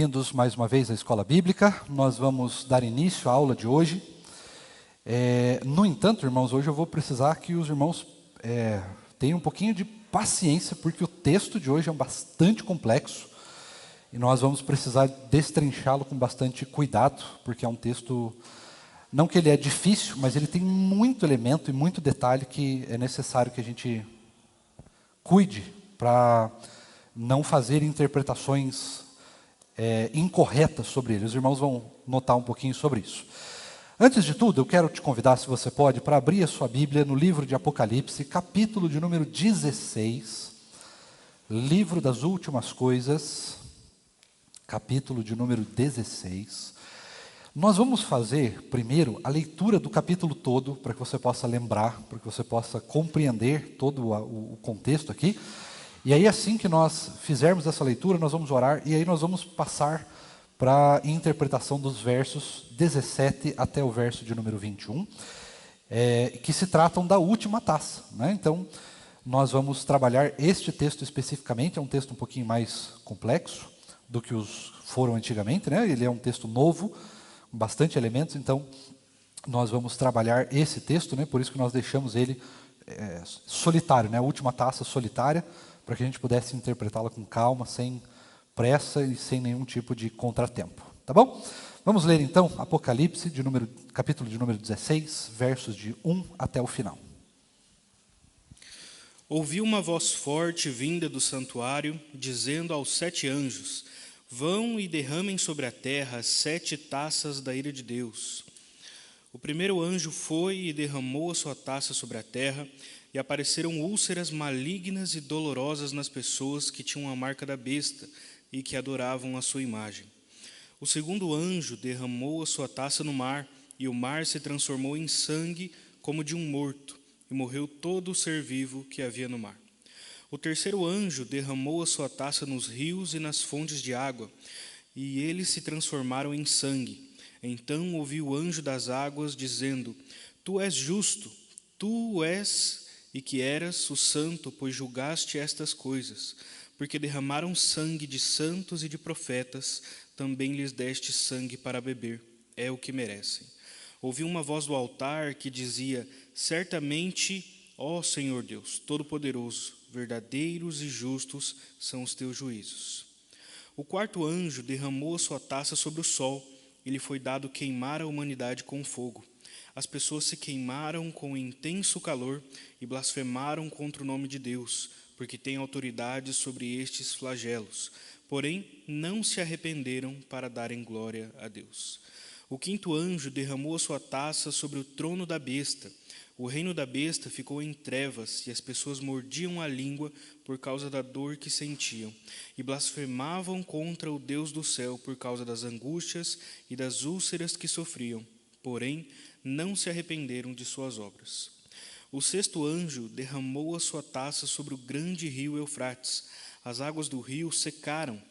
Bem-vindos mais uma vez à Escola Bíblica. Nós vamos dar início à aula de hoje. No entanto, irmãos, hoje eu vou precisar que os irmãos tenham um pouquinho de paciência, porque o texto de hoje é bastante complexo e nós vamos precisar destrinchá-lo com bastante cuidado, porque é um texto, não que ele é difícil, mas ele tem muito elemento e muito detalhe que é necessário que a gente cuide para não fazer interpretações incorretas sobre ele. Os irmãos vão notar um pouquinho sobre isso. Antes de tudo, eu quero te convidar, se você pode, para abrir a sua Bíblia no livro de Apocalipse, capítulo de número 16, livro das últimas coisas, capítulo de número 16. Nós vamos fazer, primeiro, a leitura do capítulo todo, para que você possa lembrar, para que você possa compreender todo o contexto aqui. E aí, assim que nós fizermos essa leitura, nós vamos orar, e aí nós vamos passar para a interpretação dos versos 17 até o verso de número 21, que se tratam da última taça, né? Então, nós vamos trabalhar este texto especificamente, é um texto um pouquinho mais complexo do que os foram antigamente, né? Ele é um texto novo, com bastante elementos, então nós vamos trabalhar esse texto, né? Por isso que nós deixamos ele solitário, né? A última taça solitária, para que a gente pudesse interpretá-la com calma, sem pressa e sem nenhum tipo de contratempo. Tá bom? Vamos ler então Apocalipse, capítulo de número 16, versos de 1 até o final. Ouvi uma voz forte vinda do santuário, dizendo aos 7 anjos: vão e derramem sobre a terra as 7 taças da ira de Deus. O primeiro anjo foi e derramou a sua taça sobre a terra, e apareceram úlceras malignas e dolorosas nas pessoas que tinham a marca da besta e que adoravam a sua imagem. O segundo anjo derramou a sua taça no mar, e o mar se transformou em sangue como de um morto, e morreu todo o ser vivo que havia no mar. O terceiro anjo derramou a sua taça nos rios e nas fontes de água, e eles se transformaram em sangue. Então ouvi o anjo das águas dizendo: tu és justo, tu és e que eras o santo, pois julgaste estas coisas, porque derramaram sangue de santos e de profetas, também lhes deste sangue para beber, é o que merecem. Ouvi uma voz do altar que dizia: certamente, ó Senhor Deus, Todo-Poderoso, verdadeiros e justos são os teus juízos. O quarto anjo derramou a sua taça sobre o sol, e lhe foi dado queimar a humanidade com fogo. As pessoas se queimaram com intenso calor e blasfemaram contra o nome de Deus, porque tem autoridade sobre estes flagelos. Porém, não se arrependeram para darem glória a Deus. O quinto anjo derramou a sua taça sobre o trono da besta. O reino da besta ficou em trevas, e as pessoas mordiam a língua por causa da dor que sentiam, e blasfemavam contra o Deus do céu por causa das angústias e das úlceras que sofriam. Porém, não se arrependeram de suas obras. O sexto anjo derramou a sua taça sobre o grande rio Eufrates. As águas do rio secaram,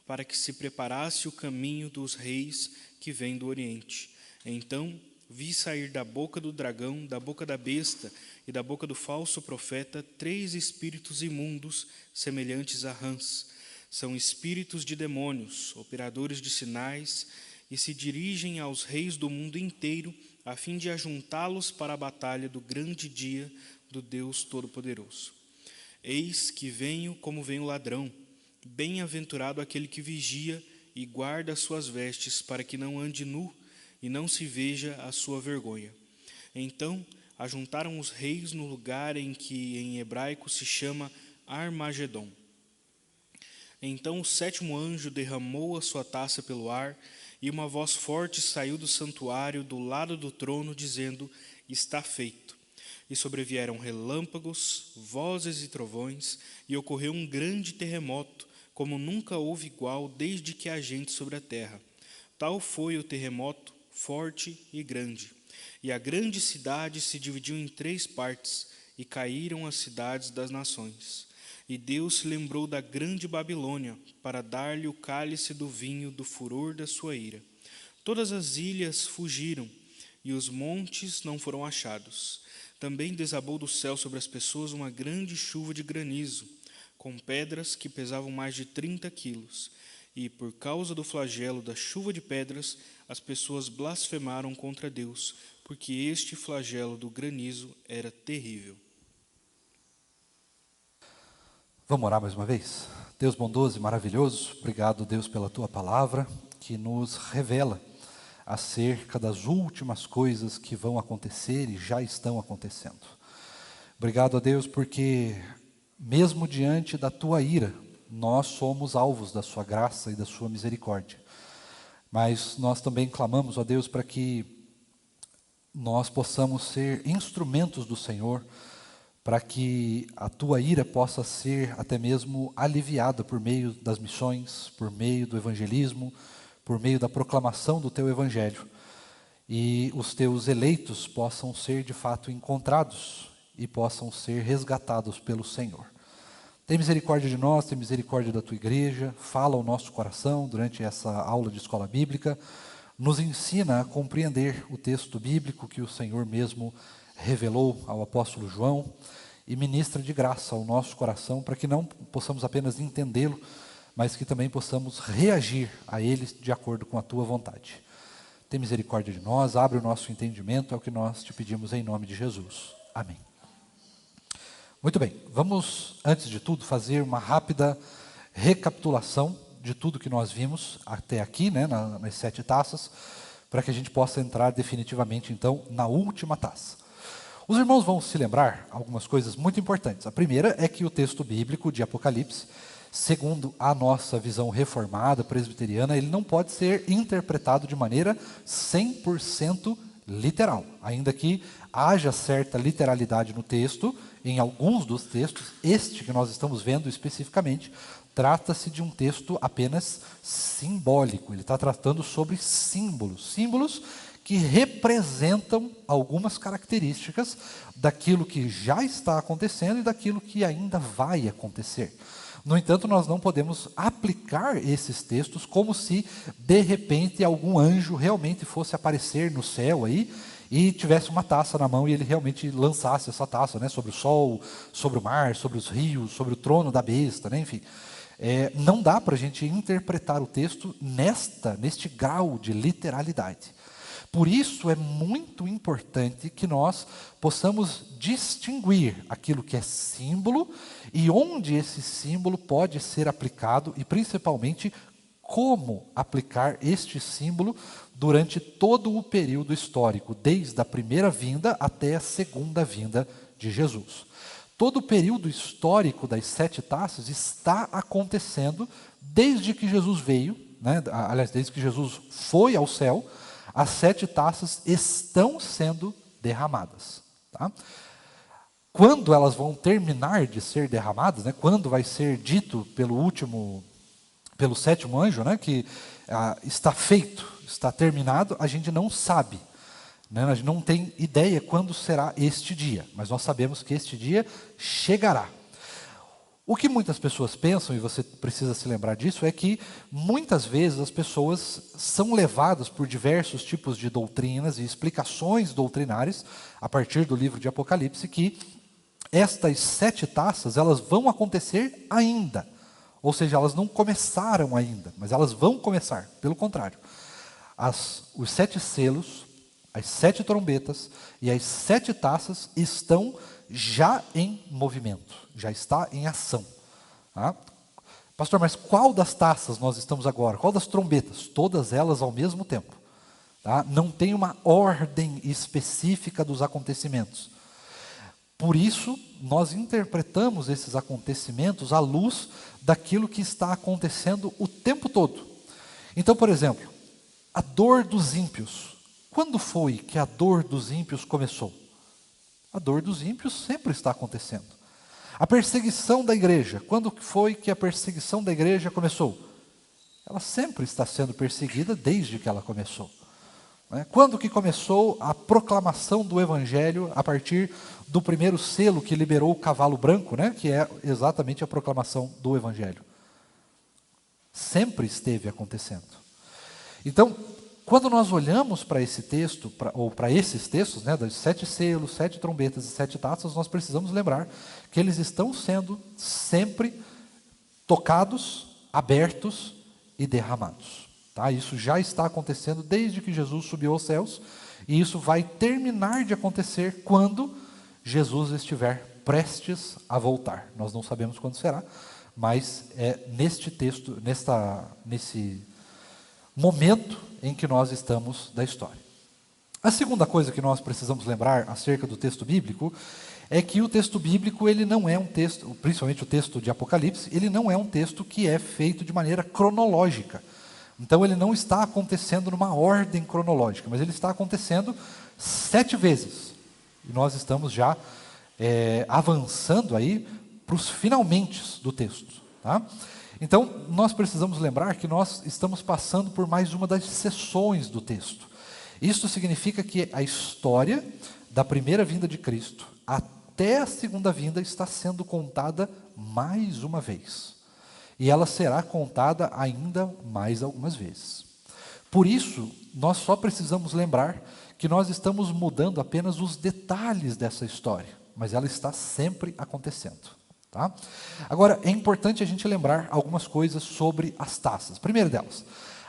para que se preparasse o caminho dos reis que vêm do Oriente. Então vi sair da boca do dragão, da boca da besta e da boca do falso profeta 3 espíritos imundos, semelhantes a rãs. São espíritos de demônios, operadores de sinais, e se dirigem aos reis do mundo inteiro, a fim de ajuntá-los para a batalha do grande dia do Deus Todo-Poderoso. Eis que venho como vem o ladrão. Bem-aventurado aquele que vigia e guarda as suas vestes, para que não ande nu e não se veja a sua vergonha. Então ajuntaram os reis no lugar em que em hebraico se chama Armagedon. Então o sétimo anjo derramou a sua taça pelo ar, e uma voz forte saiu do santuário do lado do trono, dizendo: está feito. E sobrevieram relâmpagos, vozes e trovões, e ocorreu um grande terremoto, como nunca houve igual desde que há gente sobre a terra. Tal foi o terremoto, forte e grande. E a grande cidade se dividiu em 3 partes, e caíram as cidades das nações. E Deus se lembrou da grande Babilônia, para dar-lhe o cálice do vinho do furor da sua ira. Todas as ilhas fugiram, e os montes não foram achados. Também desabou do céu sobre as pessoas uma grande chuva de granizo, com pedras que pesavam mais de 30 quilos. e, por causa do flagelo da chuva de pedras, as pessoas blasfemaram contra Deus, porque este flagelo do granizo era terrível. Vamos orar mais uma vez? Deus bondoso e maravilhoso, obrigado, Deus, pela Tua palavra, que nos revela acerca das últimas coisas que vão acontecer e já estão acontecendo. Obrigado a Deus porque, mesmo diante da Tua ira, nós somos alvos da Sua graça e da Sua misericórdia. Mas nós também clamamos a Deus para que nós possamos ser instrumentos do Senhor, para que a Tua ira possa ser até mesmo aliviada por meio das missões, por meio do evangelismo, por meio da proclamação do Teu Evangelho, e os Teus eleitos possam ser de fato encontrados e possam ser resgatados pelo Senhor. Tem misericórdia de nós, tem misericórdia da Tua igreja, fala ao nosso coração durante essa aula de escola bíblica, nos ensina a compreender o texto bíblico que o Senhor mesmo revelou ao apóstolo João e ministra de graça ao nosso coração para que não possamos apenas entendê-lo, mas que também possamos reagir a ele de acordo com a Tua vontade. Tem misericórdia de nós, abre o nosso entendimento, é o que nós te pedimos em nome de Jesus. Amém. Muito bem, vamos, antes de tudo, fazer uma rápida recapitulação de tudo que nós vimos até aqui, né, nas 7 taças, para que a gente possa entrar definitivamente, então, na última taça. Os irmãos vão se lembrar algumas coisas muito importantes. A primeira é que o texto bíblico de Apocalipse, segundo a nossa visão reformada, presbiteriana, ele não pode ser interpretado de maneira 100% literal, ainda que haja certa literalidade no texto, em alguns dos textos. Este que nós estamos vendo especificamente, trata-se de um texto apenas simbólico, ele está tratando sobre símbolos que representam algumas características daquilo que já está acontecendo e daquilo que ainda vai acontecer. No entanto, nós não podemos aplicar esses textos como se, de repente, algum anjo realmente fosse aparecer no céu aí e tivesse uma taça na mão e ele realmente lançasse essa taça, né, sobre o sol, sobre o mar, sobre os rios, sobre o trono da besta, né, enfim. Não dá para a gente interpretar o texto neste grau de literalidade. Por isso é muito importante que nós possamos distinguir aquilo que é símbolo e onde esse símbolo pode ser aplicado e principalmente como aplicar este símbolo durante todo o período histórico, desde a primeira vinda até a segunda vinda de Jesus. Todo o período histórico das 7 taças está acontecendo desde que Jesus veio, né? Aliás, desde que Jesus foi ao céu. As 7 taças estão sendo derramadas. Tá? Quando elas vão terminar de ser derramadas, né, quando vai ser dito pelo 7º anjo, né, que está feito, está terminado, a gente não sabe. Né, a gente não tem ideia quando será este dia, mas nós sabemos que este dia chegará. O que muitas pessoas pensam, e você precisa se lembrar disso, é que muitas vezes as pessoas são levadas por diversos tipos de doutrinas e explicações doutrinárias, a partir do livro de Apocalipse, que estas 7 taças, elas vão acontecer ainda. Ou seja, elas não começaram ainda, mas elas vão começar, pelo contrário. Os 7 selos, as 7 trombetas e as 7 taças estão já em movimento, já está em ação. Tá? Pastor, mas qual das taças nós estamos agora? Qual das trombetas? Todas elas ao mesmo tempo. Tá? Não tem uma ordem específica dos acontecimentos. Por isso, nós interpretamos esses acontecimentos à luz daquilo que está acontecendo o tempo todo. Então, por exemplo, a dor dos ímpios. Quando foi que a dor dos ímpios começou? A dor dos ímpios sempre está acontecendo. A perseguição da igreja. Quando foi que a perseguição da igreja começou? Ela sempre está sendo perseguida desde que ela começou. Quando que começou a proclamação do Evangelho a partir do primeiro selo que liberou o cavalo branco, né? Que é exatamente a proclamação do Evangelho? Sempre esteve acontecendo. Então, quando nós olhamos para esse texto, ou para esses textos, né, dos 7 selos, 7 trombetas e 7 taças, nós precisamos lembrar que eles estão sendo sempre tocados, abertos e derramados. Tá? Isso já está acontecendo desde que Jesus subiu aos céus, e isso vai terminar de acontecer quando Jesus estiver prestes a voltar. Nós não sabemos quando será, mas é neste texto, nesse momento em que nós estamos da história. A segunda coisa que nós precisamos lembrar acerca do texto bíblico é que o texto bíblico, ele não é um texto, principalmente o texto de Apocalipse, ele não é um texto que é feito de maneira cronológica. Então ele não está acontecendo numa ordem cronológica, mas ele está acontecendo 7 vezes. E nós estamos já avançando aí para os finalmente do texto. Tá? Então nós precisamos lembrar que nós estamos passando por mais uma das seções do texto. Isso significa que a história da primeira vinda de Cristo até a segunda vinda está sendo contada mais uma vez. E ela será contada ainda mais algumas vezes. Por isso, nós só precisamos lembrar que nós estamos mudando apenas os detalhes dessa história, mas ela está sempre acontecendo. Tá? Agora, é importante a gente lembrar algumas coisas sobre as taças. Primeira delas,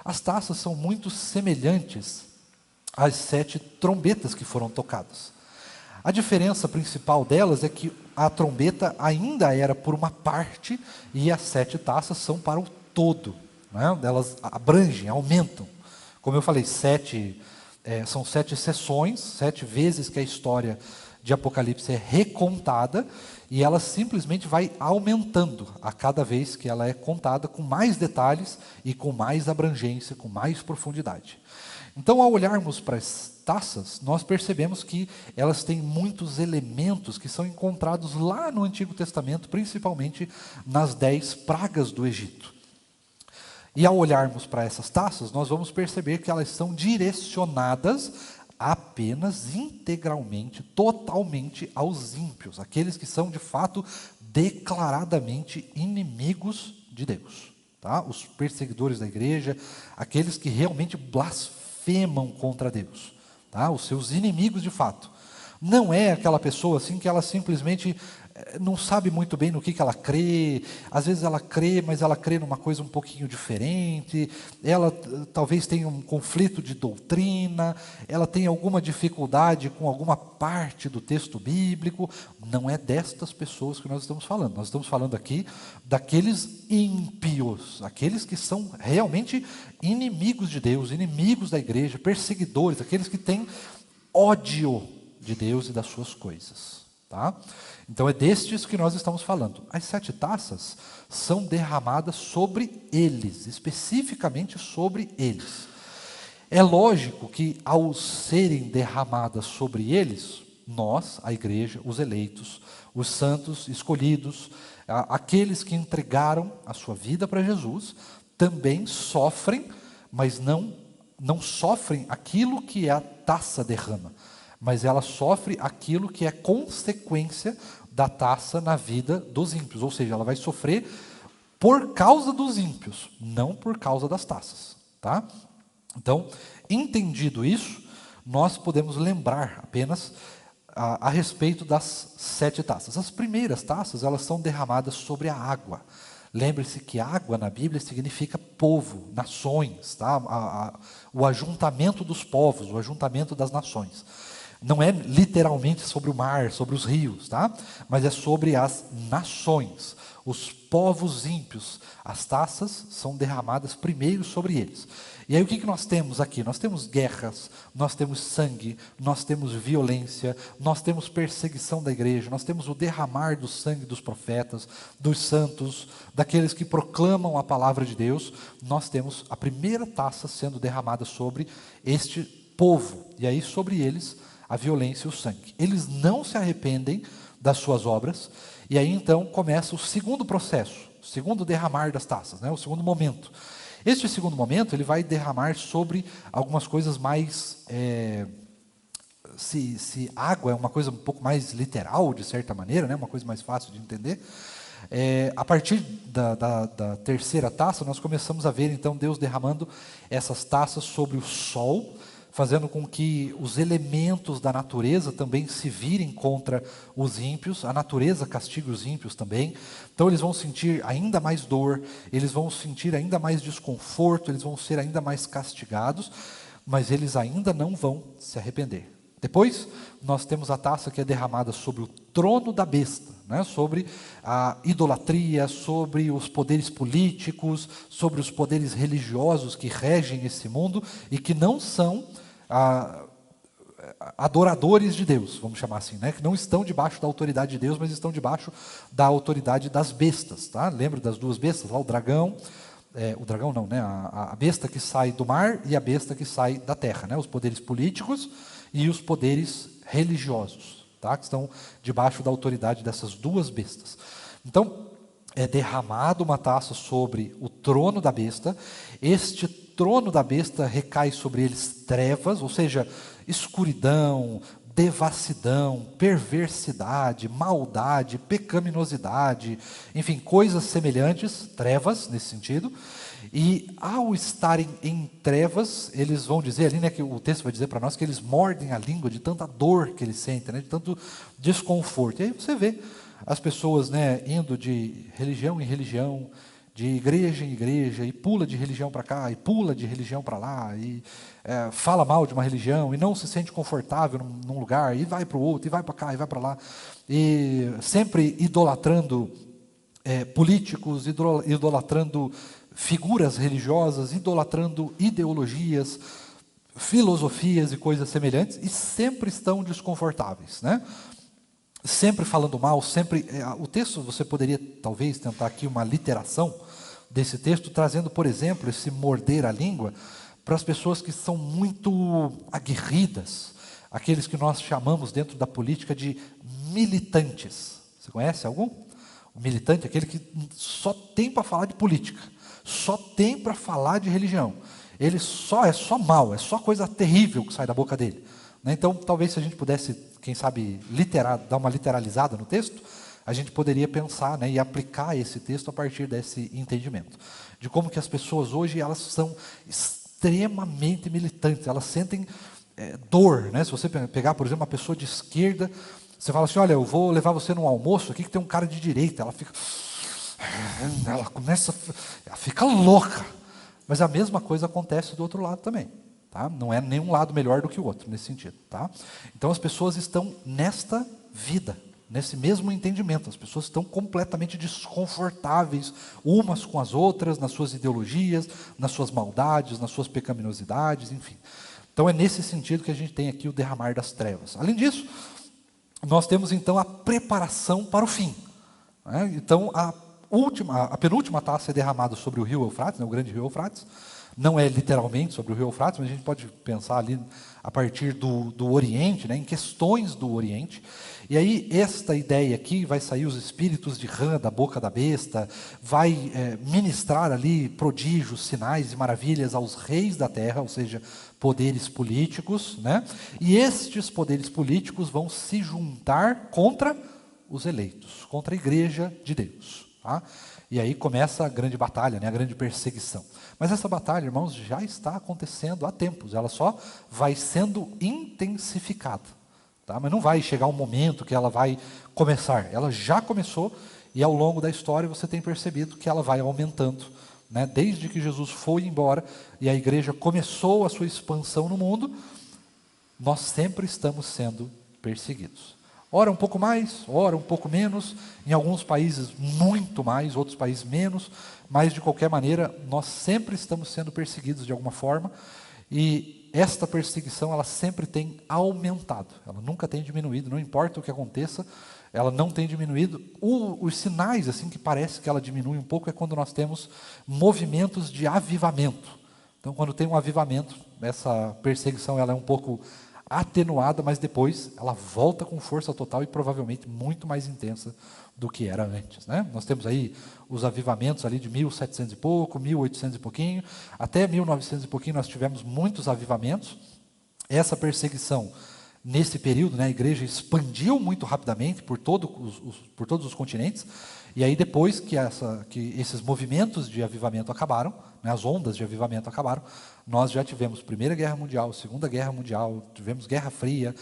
as taças são muito semelhantes às 7 trombetas que foram tocadas. A diferença principal delas é que a trombeta ainda era por uma parte e as 7 taças são para o todo. Né? Elas abrangem, aumentam. Como eu falei, são 7 sessões, 7 vezes que a história de Apocalipse é recontada, e ela simplesmente vai aumentando a cada vez que ela é contada, com mais detalhes e com mais abrangência, com mais profundidade. Então, ao olharmos para as taças, nós percebemos que elas têm muitos elementos que são encontrados lá no Antigo Testamento, principalmente nas 10 pragas do Egito. E ao olharmos para essas taças, nós vamos perceber que elas são direcionadas apenas integralmente, totalmente aos ímpios, aqueles que são de fato declaradamente inimigos de Deus. Tá? Os perseguidores da igreja, aqueles que realmente blasfemam contra Deus. Tá? Os seus inimigos de fato. Não é aquela pessoa assim que ela simplesmente não sabe muito bem no que ela crê, às vezes ela crê, mas ela crê numa coisa um pouquinho diferente, ela talvez tenha um conflito de doutrina, ela tem alguma dificuldade com alguma parte do texto bíblico. Não é destas pessoas que nós estamos falando. Nós estamos falando aqui daqueles ímpios, aqueles que são realmente inimigos de Deus, inimigos da igreja, perseguidores, aqueles que têm ódio de Deus e das suas coisas. Tá? Então é destes que nós estamos falando. As 7 taças são derramadas sobre eles, especificamente sobre eles. É lógico que ao serem derramadas sobre eles, nós, a igreja, os eleitos, os santos escolhidos, aqueles que entregaram a sua vida para Jesus, também sofrem, mas não sofrem aquilo que a taça derrama, mas ela sofre aquilo que é consequência da taça na vida dos ímpios. Ou seja, ela vai sofrer por causa dos ímpios, não por causa das taças. Tá? Então, entendido isso, nós podemos lembrar apenas a respeito das 7 taças. As primeiras taças, elas são derramadas sobre a água. Lembre-se que água na Bíblia significa povo, nações, tá? O ajuntamento dos povos, o ajuntamento das nações. Não é literalmente sobre o mar, sobre os rios, tá? Mas é sobre as nações, os povos ímpios. As taças são derramadas primeiro sobre eles. E aí o que nós temos aqui? Nós temos guerras, nós temos sangue, nós temos violência, nós temos perseguição da igreja, nós temos o derramar do sangue dos profetas, dos santos, daqueles que proclamam a palavra de Deus. Nós temos a primeira taça sendo derramada sobre este povo, e aí sobre eles a violência e o sangue. Eles não se arrependem das suas obras, e aí então começa o segundo processo, o segundo derramar das taças, né? O segundo momento. Este segundo momento, ele vai derramar sobre algumas coisas mais... Se água é uma coisa um pouco mais literal, de certa maneira, né? Uma coisa mais fácil de entender, a partir da terceira taça, nós começamos a ver então Deus derramando essas taças sobre o sol, fazendo com que os elementos da natureza também se virem contra os ímpios, a natureza castiga os ímpios também, então eles vão sentir ainda mais dor, eles vão sentir ainda mais desconforto, eles vão ser ainda mais castigados, mas eles ainda não vão se arrepender. Depois, nós temos a taça que é derramada sobre o trono da besta, né? Sobre a idolatria, sobre os poderes políticos, sobre os poderes religiosos que regem esse mundo e que não são adoradores de Deus, vamos chamar assim, né? Que não estão debaixo da autoridade de Deus, mas estão debaixo da autoridade das bestas. Tá? Lembra das duas bestas? Lá, o dragão não, né? A besta que sai do mar e a besta que sai da terra, né? Os poderes políticos e os poderes religiosos, tá? Que estão debaixo da autoridade dessas duas bestas. Então, é derramado uma taça sobre o trono da besta, este trono da besta recai sobre eles trevas, ou seja, escuridão, devassidão, perversidade, maldade, pecaminosidade, enfim, coisas semelhantes, trevas nesse sentido. E ao estarem em trevas, eles vão dizer ali, né, que o texto vai dizer para nós que eles mordem a língua de tanta dor que eles sentem, né, de tanto desconforto. E aí você vê as pessoas, né, indo de religião em religião, de igreja em igreja, e pula de religião para cá, e pula de religião para lá, e fala mal de uma religião, e não se sente confortável num lugar, e vai para o outro, e vai para cá, e vai para lá, e sempre idolatrando políticos, idolatrando figuras religiosas, idolatrando ideologias, filosofias e coisas semelhantes, e sempre estão desconfortáveis, né? Sempre falando mal, sempre... o texto, você poderia talvez tentar aqui uma literação desse texto, trazendo, por exemplo, esse morder a língua para as pessoas que são muito aguerridas, aqueles que nós chamamos dentro da política de militantes. Você conhece algum? O militante é aquele que só tem para falar de política, só tem para falar de religião. Ele é só mal, é só coisa terrível que sai da boca dele. Então, talvez se a gente pudesse, quem sabe, dar uma literalizada no texto, a gente poderia pensar, né, e aplicar esse texto a partir desse entendimento. De como que as pessoas hoje, elas são extremamente militantes, elas sentem dor. Né? Se você pegar, por exemplo, uma pessoa de esquerda, você fala assim, olha, eu vou levar você num almoço aqui que tem um cara de direita, ela fica louca. Mas a mesma coisa acontece do outro lado também. Tá? Não é nenhum lado melhor do que o outro, nesse sentido. Tá? Então, as pessoas estão nesta vida, nesse mesmo entendimento. As pessoas estão completamente desconfortáveis umas com as outras, nas suas ideologias, nas suas maldades, nas suas pecaminosidades, enfim. Então, é nesse sentido que a gente tem aqui o derramar das trevas. Além disso, nós temos, então, a preparação para o fim. Né? Então, a penúltima taça é derramada sobre o rio Eufrates, né, o grande rio Eufrates. Não é literalmente sobre o rio Eufrates, mas a gente pode pensar ali a partir do Oriente, né, em questões do Oriente. E aí, esta ideia aqui, vai sair os espíritos de rã da boca da besta, vai ministrar ali prodígios, sinais e maravilhas aos reis da terra, ou seja, poderes políticos, né? E estes poderes políticos vão se juntar contra os eleitos, contra a igreja de Deus. Tá? E aí começa a grande batalha, né, a grande perseguição. Mas essa batalha, irmãos, já está acontecendo há tempos, ela só vai sendo intensificada. Tá? Mas não vai chegar um momento que ela vai começar, ela já começou e ao longo da história você tem percebido que ela vai aumentando. Né? Desde que Jesus foi embora e a igreja começou a sua expansão no mundo, nós sempre estamos sendo perseguidos. Ora um pouco mais, ora um pouco menos, em alguns países muito mais, outros países menos, mas de qualquer maneira nós sempre estamos sendo perseguidos de alguma forma e esta perseguição ela sempre tem aumentado, ela nunca tem diminuído, não importa o que aconteça, ela não tem diminuído. Os sinais assim que parece que ela diminui um pouco é quando nós temos movimentos de avivamento. Então quando tem um avivamento, essa perseguição ela é um pouco atenuada, mas depois ela volta com força total e provavelmente muito mais intensa do que era antes. Né? Nós temos aí os avivamentos ali de 1700 e pouco, 1800 e pouquinho, até 1900 e pouquinho nós tivemos muitos avivamentos. Essa perseguição, nesse período, né, a igreja expandiu muito rapidamente por todos os continentes, e aí depois que esses movimentos de avivamento acabaram, né? As ondas de avivamento acabaram. Nós já tivemos Primeira Guerra Mundial, Segunda Guerra Mundial, tivemos Guerra Fria,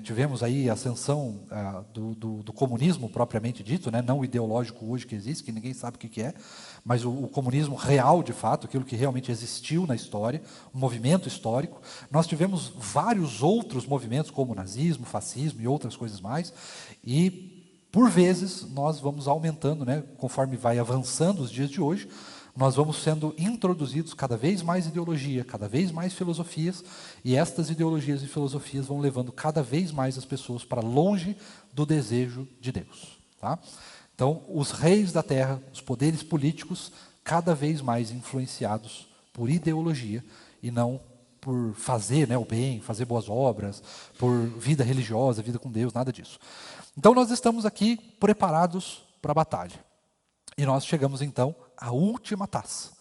tivemos aí a ascensão do comunismo propriamente dito, né? Não o ideológico hoje que existe, que ninguém sabe o que é, mas o comunismo real de fato, aquilo que realmente existiu na história, um movimento histórico. Nós tivemos vários outros movimentos, como o nazismo, fascismo e outras coisas mais, e por vezes nós vamos aumentando, né? Conforme vai avançando os dias de hoje, nós vamos sendo introduzidos cada vez mais ideologia, cada vez mais filosofias, e estas ideologias e filosofias vão levando cada vez mais as pessoas para longe do desejo de Deus. Tá? Então, os reis da terra, os poderes políticos, cada vez mais influenciados por ideologia e não por fazer, né, o bem, fazer boas obras, por vida religiosa, vida com Deus, nada disso. Então, nós estamos aqui preparados para a batalha. E nós chegamos então à última taça.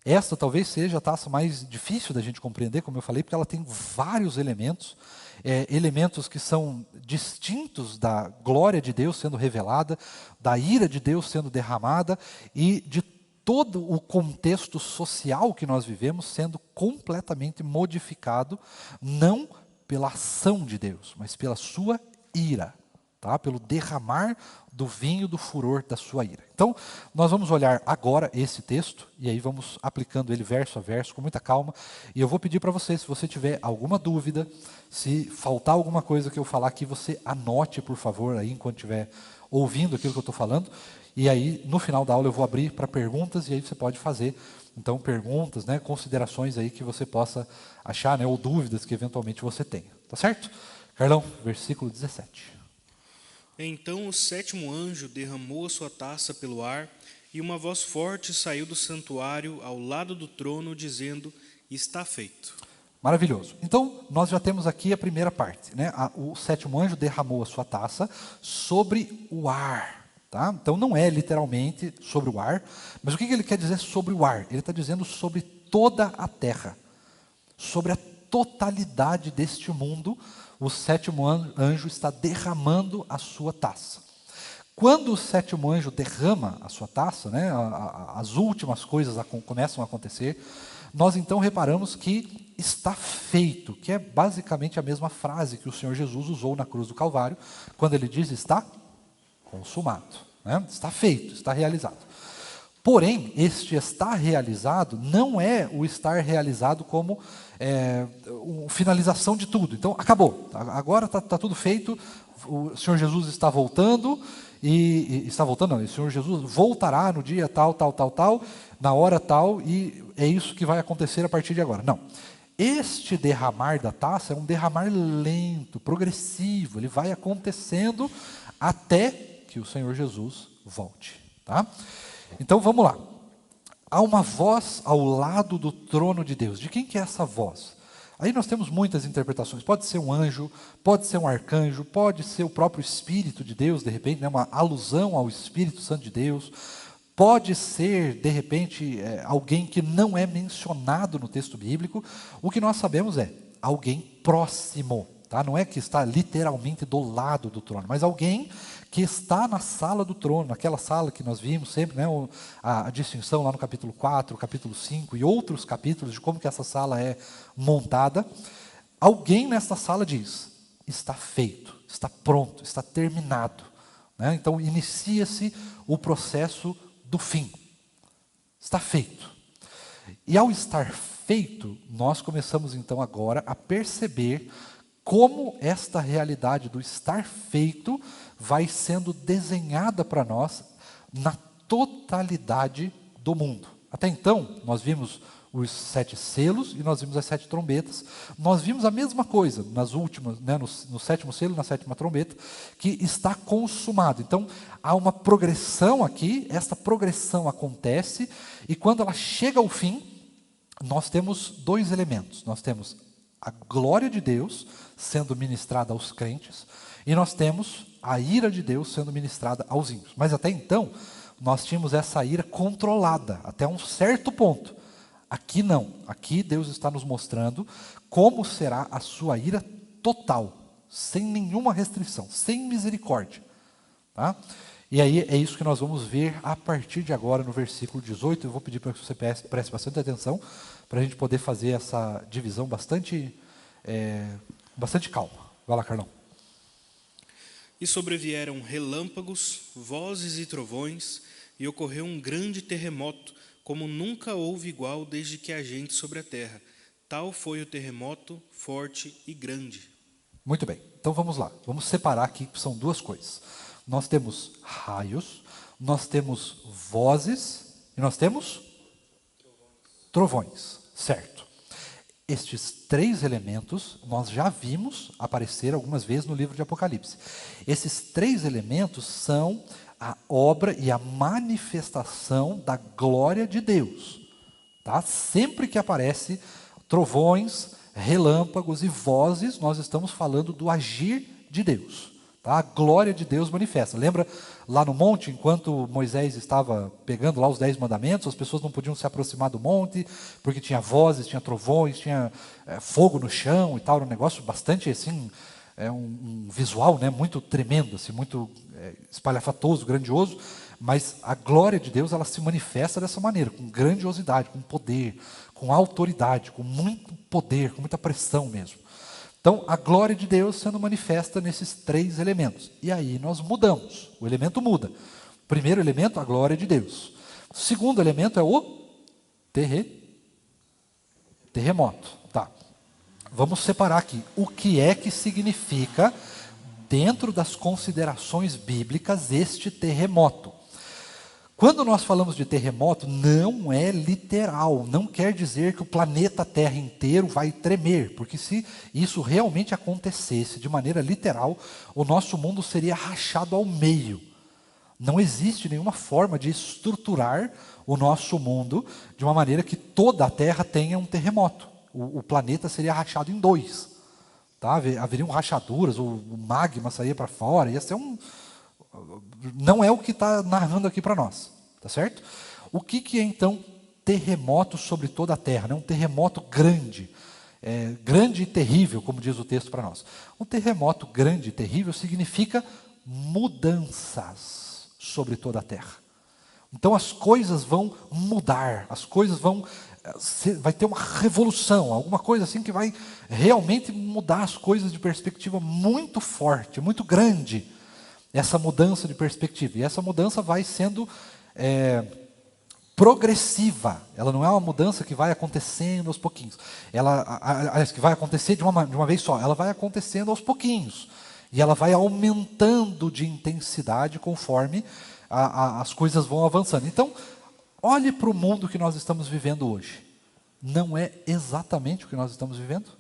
Esta talvez seja a taça mais difícil da gente compreender, como eu falei, porque ela tem vários elementos, elementos que são distintos da glória de Deus sendo revelada, da ira de Deus sendo derramada e de todo o contexto social que nós vivemos sendo completamente modificado, não pela ação de Deus, mas pela sua ira. Tá? Pelo derramar do vinho do furor da sua ira. Então, nós vamos olhar agora esse texto, e aí vamos aplicando ele verso a verso, com muita calma, e eu vou pedir para você, se você tiver alguma dúvida, se faltar alguma coisa que eu falar aqui, você anote, por favor, aí, enquanto estiver ouvindo aquilo que eu estou falando, e aí, no final da aula, eu vou abrir para perguntas, e aí você pode fazer, então, perguntas, né, considerações aí que você possa achar, né, ou dúvidas que eventualmente você tenha. Tá certo? Carlão, versículo 17. Então o sétimo anjo derramou a sua taça pelo ar, e uma voz forte saiu do santuário ao lado do trono, dizendo: está feito. Maravilhoso. Então, nós já temos aqui a primeira parte, né? O sétimo anjo derramou a sua taça sobre o ar. Tá? Então, não é literalmente sobre o ar, mas o que ele quer dizer sobre o ar? Ele está dizendo sobre toda a terra, sobre a totalidade deste mundo. O sétimo anjo está derramando a sua taça. Quando o sétimo anjo derrama a sua taça, né, as últimas coisas começam a acontecer, nós então reparamos que está feito, que é basicamente a mesma frase que o Senhor Jesus usou na cruz do Calvário, quando ele diz: está consumado, né? Está feito, está realizado. Porém, este estar realizado não é o estar realizado como finalização de tudo. Então, acabou. Agora está tudo feito. O Senhor Jesus está voltando. Está voltando, não. O Senhor Jesus voltará no dia tal, na hora tal, e é isso que vai acontecer a partir de agora. Não. Este derramar da taça é um derramar lento, progressivo. Ele vai acontecendo até que o Senhor Jesus volte. Tá? Então vamos lá. Há uma voz ao lado do trono de Deus. De quem que é essa voz? Aí nós temos muitas interpretações. Pode ser um anjo, pode ser um arcanjo, pode ser o próprio Espírito de Deus, de repente, né, uma alusão ao Espírito Santo de Deus. Pode ser, de repente, alguém que não é mencionado no texto bíblico. O que nós sabemos é alguém próximo. Tá? Não é que está literalmente do lado do trono, mas alguém que está na sala do trono, naquela sala que nós vimos sempre, né, a distinção lá no capítulo 4, capítulo 5 e outros capítulos de como que essa sala é montada. Alguém nessa sala diz: está feito, está pronto, está terminado. Né? Então inicia-se o processo do fim. Está feito. E ao estar feito, nós começamos então agora a perceber como esta realidade do estar feito vai sendo desenhada para nós na totalidade do mundo. Até então, nós vimos os 7 selos e nós vimos as 7 trombetas. Nós vimos a mesma coisa nas últimas, né, no sétimo selo, na 7ª trombeta, que está consumado. Então, há uma progressão aqui, esta progressão acontece, e quando ela chega ao fim, nós temos 2 elementos. Nós temos a glória de Deus sendo ministrada aos crentes, e nós temos a ira de Deus sendo ministrada aos ímpios. Mas até então, nós tínhamos essa ira controlada, até um certo ponto. Aqui não. Aqui Deus está nos mostrando como será a sua ira total, sem nenhuma restrição, sem misericórdia. Tá? E aí é isso que nós vamos ver a partir de agora no versículo 18. Eu vou pedir para que você preste bastante atenção, para a gente poder fazer essa divisão bastante calma. Vai lá, Carlão. E sobrevieram relâmpagos, vozes e trovões, e ocorreu um grande terremoto, como nunca houve igual desde que há gente sobre a terra. Tal foi o terremoto, forte e grande. Muito bem, então vamos lá. Vamos separar aqui, que são duas coisas. Nós temos raios, nós temos vozes e nós temos trovões, certo? Estes três elementos nós já vimos aparecer algumas vezes no livro de Apocalipse. Esses três elementos são a obra e a manifestação da glória de Deus. Tá? Sempre que aparece trovões, relâmpagos e vozes, nós estamos falando do agir de Deus. Tá? A glória de Deus manifesta. Lembra lá no monte, enquanto Moisés estava pegando lá os 10 mandamentos, as pessoas não podiam se aproximar do monte, porque tinha vozes, tinha trovões, tinha fogo no chão e tal, era um negócio bastante assim, um visual, né, muito tremendo, assim, muito espalhafatoso, grandioso, mas a glória de Deus ela se manifesta dessa maneira, com grandiosidade, com poder, com autoridade, com muito poder, com muita pressão mesmo. Então, a glória de Deus sendo manifesta nesses três elementos. E aí nós mudamos, o elemento muda. O primeiro elemento, a glória de Deus. O segundo elemento é o terremoto. Tá. Vamos separar aqui o que é que significa, dentro das considerações bíblicas, este terremoto. Quando nós falamos de terremoto, não é literal, não quer dizer que o planeta Terra inteiro vai tremer, porque se isso realmente acontecesse de maneira literal, o nosso mundo seria rachado ao meio. Não existe nenhuma forma de estruturar o nosso mundo de uma maneira que toda a Terra tenha um terremoto. O planeta seria rachado em dois. Tá? Haveriam rachaduras, o magma sairia para fora, ia ser não é o que está narrando aqui para nós, tá certo? O que é então terremoto sobre toda a terra? Né? Um terremoto grande, grande e terrível, como diz o texto para nós. Um terremoto grande e terrível significa mudanças sobre toda a terra. Então as coisas vão mudar, as coisas vai ter uma revolução, alguma coisa assim que vai realmente mudar as coisas de perspectiva muito forte, muito grande. Essa mudança de perspectiva. E essa mudança vai sendo progressiva. Ela não é uma mudança que vai acontecendo aos pouquinhos. Aliás, que vai acontecer de uma vez só. Ela vai acontecendo aos pouquinhos. E ela vai aumentando de intensidade conforme as coisas vão avançando. Então, olhe para o mundo que nós estamos vivendo hoje. Não é exatamente o que nós estamos vivendo?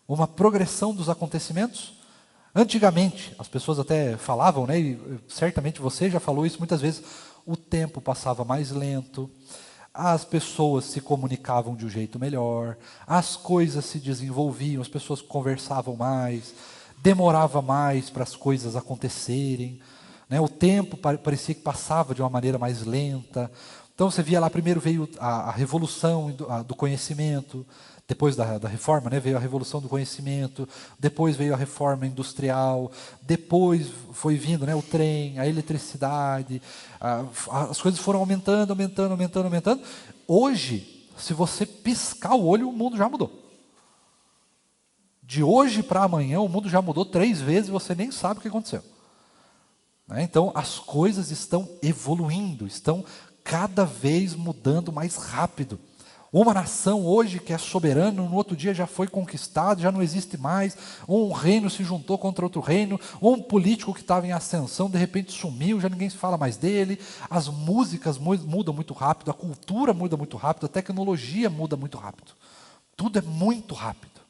Uma progressão dos acontecimentos? Antigamente, as pessoas até falavam, né, e certamente você já falou isso muitas vezes, o tempo passava mais lento, as pessoas se comunicavam de um jeito melhor, as coisas se desenvolviam, as pessoas conversavam mais, demorava mais para as coisas acontecerem, né, o tempo parecia que passava de uma maneira mais lenta. Então você via lá, primeiro veio a revolução do conhecimento, depois da reforma, né, veio a revolução do conhecimento, depois veio a reforma industrial, depois foi vindo, né, o trem, a eletricidade, as coisas foram aumentando. Hoje, se você piscar o olho, o mundo já mudou. De hoje para amanhã, o mundo já mudou 3 vezes e você nem sabe o que aconteceu. Né? Então, as coisas estão evoluindo, estão cada vez mudando mais rápido. Uma nação hoje que é soberana, no outro dia já foi conquistado, já não existe mais. Um reino se juntou contra outro reino. Um político que estava em ascensão, de repente sumiu, já ninguém se fala mais dele. As músicas mudam muito rápido, a cultura muda muito rápido, a tecnologia muda muito rápido. Tudo é muito rápido.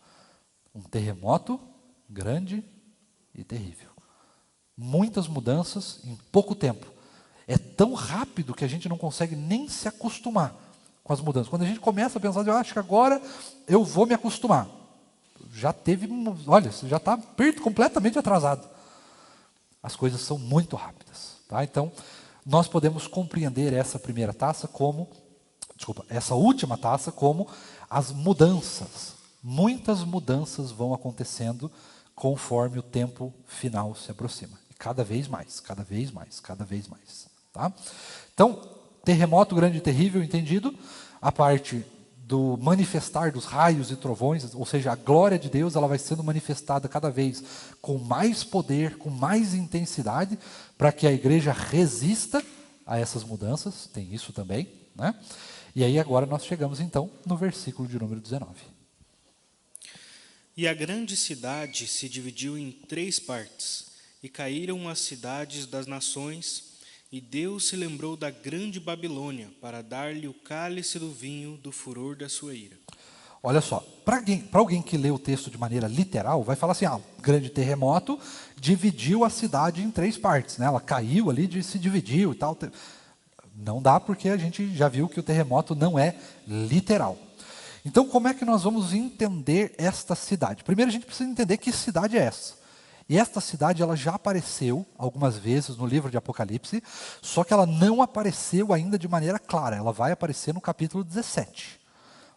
Um terremoto grande e terrível. Muitas mudanças em pouco tempo. É tão rápido que a gente não consegue nem se acostumar com as mudanças. Quando a gente começa a pensar, eu acho que agora eu vou me acostumar. Já está completamente atrasado. As coisas são muito rápidas. Tá? Então, nós podemos compreender essa última taça como as mudanças. Muitas mudanças vão acontecendo conforme o tempo final se aproxima. cada vez mais, cada vez mais, cada vez mais. Tá? Então, terremoto grande e terrível, entendido? A parte do manifestar dos raios e trovões, ou seja, a glória de Deus, ela vai sendo manifestada cada vez com mais poder, com mais intensidade, para que a igreja resista a essas mudanças, tem isso também, né? E aí agora nós chegamos então no versículo de número 19. E a grande cidade se dividiu em 3 partes, e caíram as cidades das nações, e Deus se lembrou da grande Babilônia, para dar-lhe o cálice do vinho do furor da sua ira. Olha só, para alguém que lê o texto de maneira literal, vai falar assim, grande terremoto dividiu a cidade em 3 partes, né? Ela caiu ali, se dividiu e tal. Não dá, porque a gente já viu que o terremoto não é literal. Então, como é que nós vamos entender esta cidade? Primeiro, a gente precisa entender que cidade é essa. E esta cidade, ela já apareceu algumas vezes no livro de Apocalipse, só que ela não apareceu ainda de maneira clara. Ela vai aparecer no capítulo 17.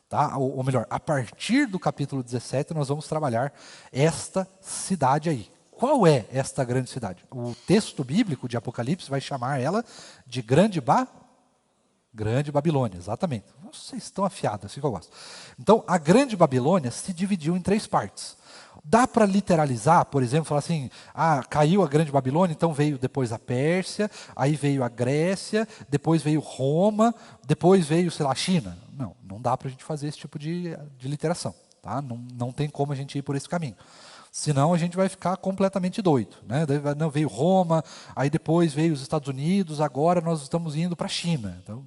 Tá? Ou melhor, a partir do capítulo 17, nós vamos trabalhar esta cidade aí. Qual é esta grande cidade? O texto bíblico de Apocalipse vai chamar ela de Grande Babilônia, exatamente. Vocês estão afiados, assim que eu gosto. Então, a Grande Babilônia se dividiu em 3 partes. Dá para literalizar, por exemplo, falar assim, caiu a Grande Babilônia, então veio depois a Pérsia, aí veio a Grécia, depois veio Roma, depois veio, sei lá, a China. Não dá para a gente fazer esse tipo de literação. Tá? Não tem como a gente ir por esse caminho. Senão a gente vai ficar completamente doido. Né? Não, veio Roma, aí depois veio os Estados Unidos, agora nós estamos indo para a China. Então,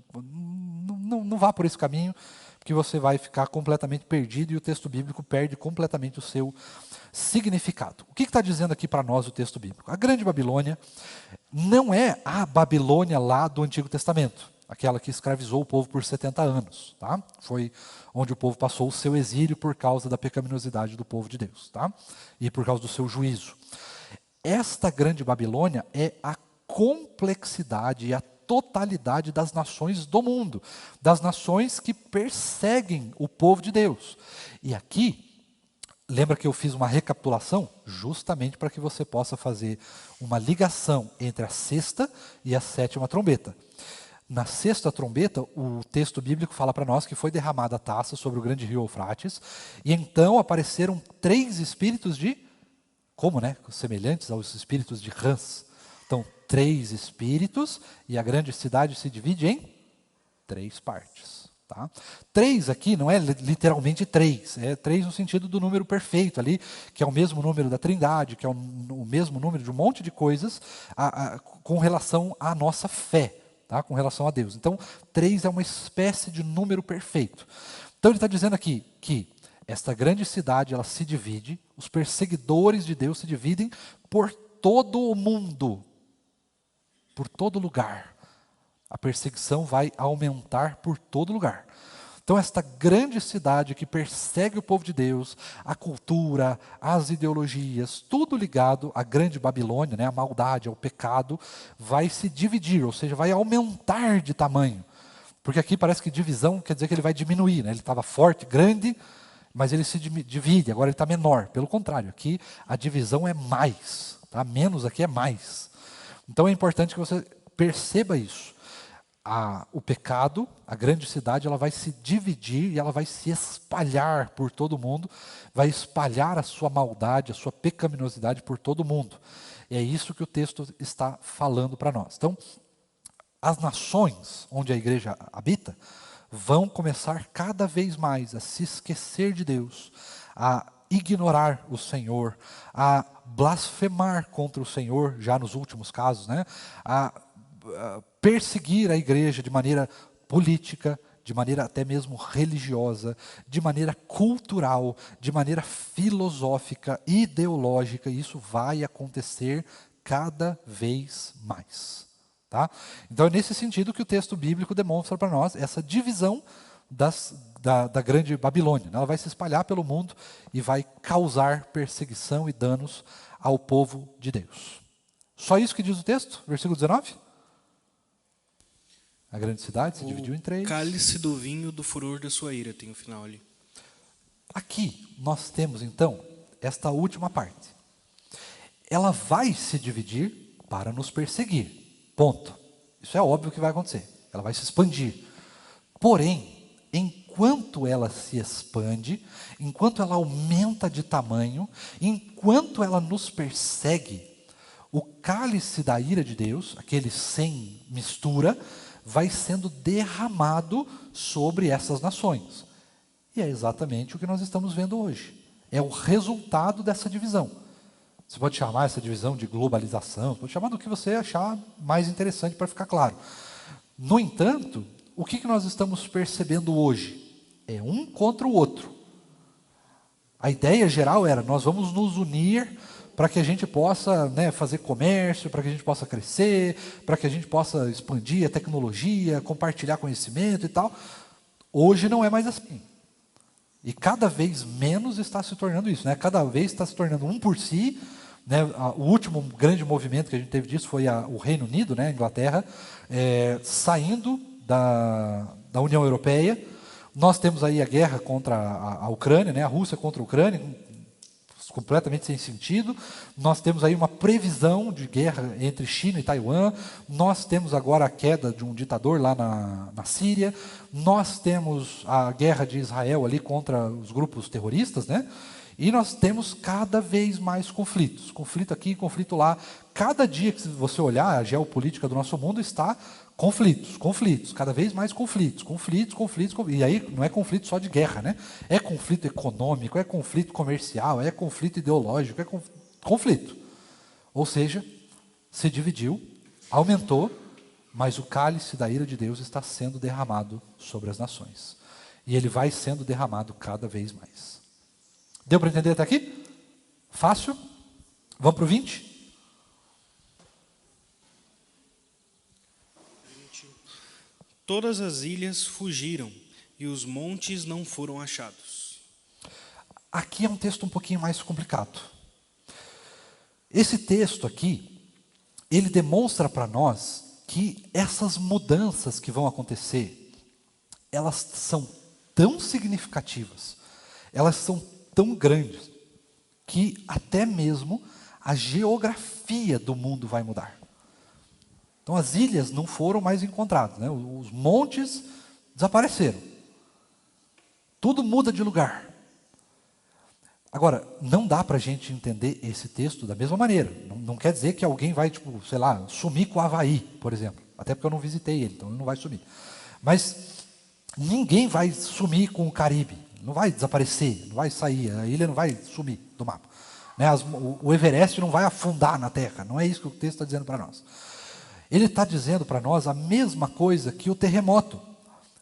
não vá por esse caminho, porque você vai ficar completamente perdido e o texto bíblico perde completamente o seu significado. O que está dizendo aqui para nós o texto bíblico? A Grande Babilônia não é a Babilônia lá do Antigo Testamento, aquela que escravizou o povo por 70 anos. Tá? Foi onde o povo passou o seu exílio por causa da pecaminosidade do povo de Deus. Tá? E por causa do seu juízo. Esta Grande Babilônia é a complexidade e a totalidade das nações do mundo, das nações que perseguem o povo de Deus. E aqui, lembra que eu fiz uma recapitulação? Justamente para que você possa fazer uma ligação entre a 6ª e a 7ª trombeta. Na 6ª trombeta, o texto bíblico fala para nós que foi derramada a taça sobre o grande rio Eufrates, e então apareceram 3 espíritos semelhantes aos espíritos de rãs. Então, 3 espíritos, e a grande cidade se divide em 3 partes. Tá? 3 aqui não é literalmente 3, é 3 no sentido do número perfeito ali, que é o mesmo número da Trindade, que é o mesmo número de um monte de coisas com relação à nossa fé, tá? Com relação a Deus. Então, 3 é uma espécie de número perfeito. Então, ele está dizendo aqui que esta grande cidade, ela se divide, os perseguidores de Deus se dividem por todo o mundo, por todo lugar. A perseguição vai aumentar por todo lugar. Então, esta grande cidade que persegue o povo de Deus, a cultura, as ideologias, tudo ligado à grande Babilônia, né, a maldade, ao pecado, vai se dividir, ou seja, vai aumentar de tamanho. Porque aqui parece que divisão quer dizer que ele vai diminuir. Né? Ele estava forte, grande, mas ele se divide, agora ele está menor. Pelo contrário, aqui a divisão é mais. Tá? Menos aqui é mais. Então é importante que você perceba isso. O pecado, a grande cidade, ela vai se dividir e ela vai se espalhar por todo o mundo, vai espalhar a sua maldade, a sua pecaminosidade por todo o mundo. E é isso que o texto está falando para nós. Então, as nações onde a igreja habita vão começar cada vez mais a se esquecer de Deus, a ignorar o Senhor, a blasfemar contra o Senhor, já nos últimos casos, né? A perseguir a igreja de maneira política, de maneira até mesmo religiosa, de maneira cultural, de maneira filosófica, ideológica. E isso vai acontecer cada vez mais. Tá? Então é nesse sentido que o texto bíblico demonstra para nós essa divisão da grande Babilônia. Ela vai se espalhar pelo mundo e vai causar perseguição e danos ao povo de Deus. Só isso que diz o texto, versículo 19? A grande cidade se dividiu em 3. Cálice do vinho do furor da sua ira, tem o final ali. Aqui nós temos então esta última parte. Ela vai se dividir para nos perseguir. Ponto. Isso é óbvio que vai acontecer. Ela vai se expandir. Porém, enquanto ela se expande, enquanto ela aumenta de tamanho, enquanto ela nos persegue, o cálice da ira de Deus, aquele sem mistura, vai sendo derramado sobre essas nações. E é exatamente o que nós estamos vendo hoje. É o resultado dessa divisão. Você pode chamar essa divisão de globalização, pode chamar do que você achar mais interessante para ficar claro. No entanto, o que nós estamos percebendo hoje? É um contra o outro. A ideia geral era, nós vamos nos unir para que a gente possa, né, fazer comércio, para que a gente possa crescer, para que a gente possa expandir a tecnologia, compartilhar conhecimento e tal. Hoje não é mais assim. E cada vez menos está se tornando isso, né? Cada vez está se tornando um por si, né? O último grande movimento que a gente teve disso foi o Reino Unido, né? A Inglaterra, saindo da União Europeia. Nós temos aí a guerra contra a Ucrânia, né? A Rússia contra a Ucrânia, completamente sem sentido. Nós temos aí uma previsão de guerra entre China e Taiwan. Nós temos agora a queda de um ditador lá na Síria. Nós temos a guerra de Israel ali contra os grupos terroristas, né? E nós temos cada vez mais conflitos. Conflito aqui, conflito lá. Cada dia que você olhar, a geopolítica do nosso mundo está conflitos, cada vez mais conflitos. E aí não é conflito só de guerra, né? É conflito econômico, é conflito comercial, é conflito ideológico, é conflito. Ou seja, se dividiu, aumentou, mas o cálice da ira de Deus está sendo derramado sobre as nações. E ele vai sendo derramado cada vez mais. Deu para entender até aqui? Fácil? Vamos para o 20? Todas as ilhas fugiram, e os montes não foram achados. Aqui é um texto um pouquinho mais complicado. Esse texto aqui, ele demonstra para nós que essas mudanças que vão acontecer, elas são tão significativas, elas são tão grandes, que até mesmo a geografia do mundo vai mudar. Então as ilhas não foram mais encontradas, né? Os montes desapareceram. Tudo muda de lugar. Agora, não dá para a gente entender esse texto da mesma maneira. Não quer dizer que alguém vai, tipo, sei lá, sumir com o Havaí, por exemplo. Até porque eu não visitei ele, então ele não vai sumir. Mas ninguém vai sumir com o Caribe. Não vai desaparecer, não vai sair. A ilha não vai sumir do mapa. Né? O Everest não vai afundar na Terra. Não é isso que o texto está dizendo para nós. Ele está dizendo para nós a mesma coisa que o terremoto.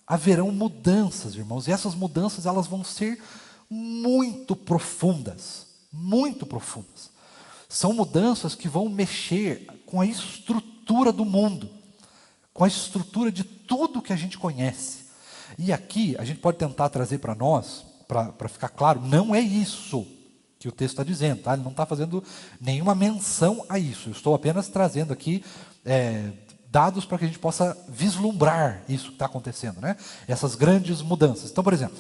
Haverão mudanças, irmãos, e essas mudanças elas vão ser muito profundas, muito profundas. São mudanças que vão mexer com a estrutura do mundo, com a estrutura de tudo que a gente conhece. E aqui a gente pode tentar trazer para nós, para ficar claro, não é isso que o texto está dizendo, tá? Ele não está fazendo nenhuma menção a isso. Eu estou apenas trazendo aqui dados para que a gente possa vislumbrar isso que está acontecendo, né? Essas grandes mudanças. Então, por exemplo,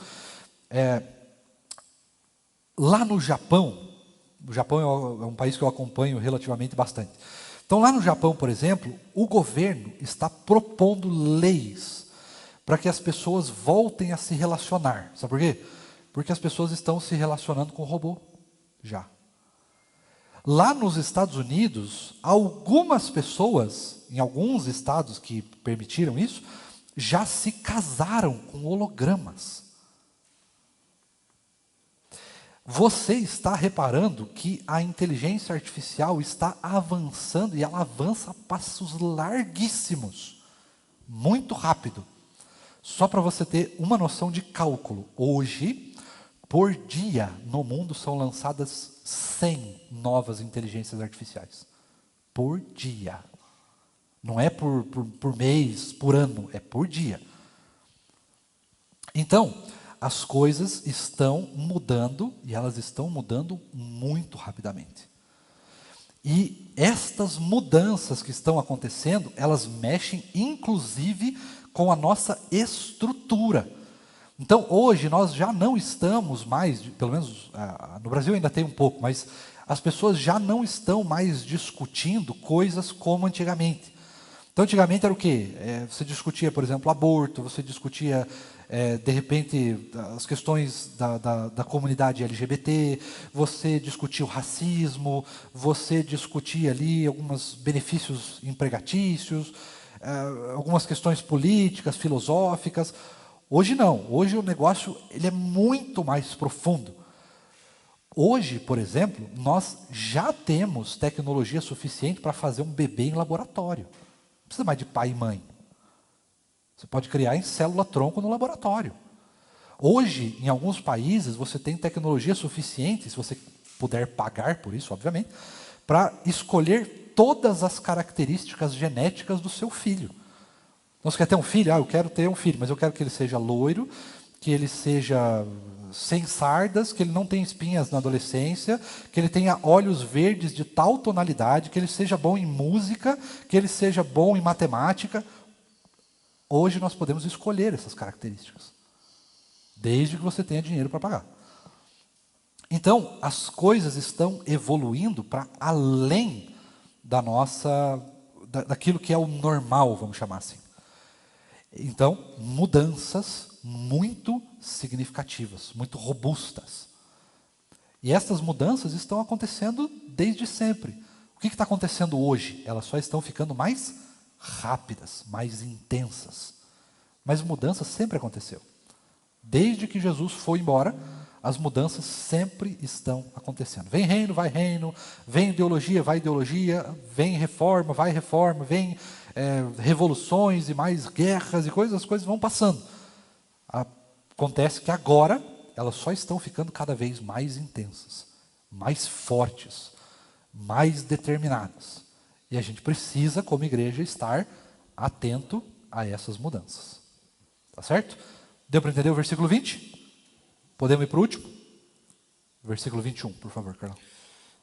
lá no Japão, o Japão é um país que eu acompanho relativamente bastante. Então, lá no Japão, por exemplo, o governo está propondo leis para que as pessoas voltem a se relacionar. Sabe por quê? Porque as pessoas estão se relacionando com robô já. Lá nos Estados Unidos, algumas pessoas, em alguns estados que permitiram isso, já se casaram com hologramas. Você está reparando que a inteligência artificial está avançando e ela avança a passos larguíssimos, muito rápido. Só para você ter uma noção de cálculo, hoje, por dia, no mundo são lançadas 100 novas inteligências artificiais. Por dia. Não é por mês, por ano, é por dia. Então, as coisas estão mudando, e elas estão mudando muito rapidamente. E estas mudanças que estão acontecendo, elas mexem inclusive com a nossa estrutura. Então, hoje nós já não estamos mais, pelo menos no Brasil ainda tem um pouco, mas as pessoas já não estão mais discutindo coisas como antigamente. Então, antigamente era o quê? Você discutia, por exemplo, aborto, você discutia, de repente, as questões da comunidade LGBT, você discutia o racismo, você discutia ali alguns benefícios empregatícios, algumas questões políticas, filosóficas. Hoje não, hoje o negócio ele é muito mais profundo. Hoje, por exemplo, nós já temos tecnologia suficiente para fazer um bebê em laboratório. Não precisa mais de pai e mãe. Você pode criar em célula-tronco no laboratório. Hoje, em alguns países, você tem tecnologia suficiente, se você puder pagar por isso, obviamente, para escolher todas as características genéticas do seu filho. Então, você quer ter um filho? Eu quero ter um filho, mas eu quero que ele seja loiro, que ele seja sem sardas, que ele não tenha espinhas na adolescência, que ele tenha olhos verdes de tal tonalidade, que ele seja bom em música, que ele seja bom em matemática. Hoje nós podemos escolher essas características, desde que você tenha dinheiro para pagar. Então, as coisas estão evoluindo para além daquilo que é o normal, vamos chamar assim. Então, mudanças muito significativas, muito robustas. E essas mudanças estão acontecendo desde sempre. O que está acontecendo hoje? Elas só estão ficando mais rápidas, mais intensas. Mas mudança sempre aconteceu. Desde que Jesus foi embora, as mudanças sempre estão acontecendo. Vem reino, vem ideologia, vai ideologia, vem reforma, vai reforma, vem revoluções e mais guerras e coisas, as coisas vão passando. Acontece que agora elas só estão ficando cada vez mais intensas, mais fortes, mais determinadas. E a gente precisa, como igreja, estar atento a essas mudanças. Tá certo? Deu para entender o versículo 20? Podemos ir para o último? Versículo 21, por favor, Carlão.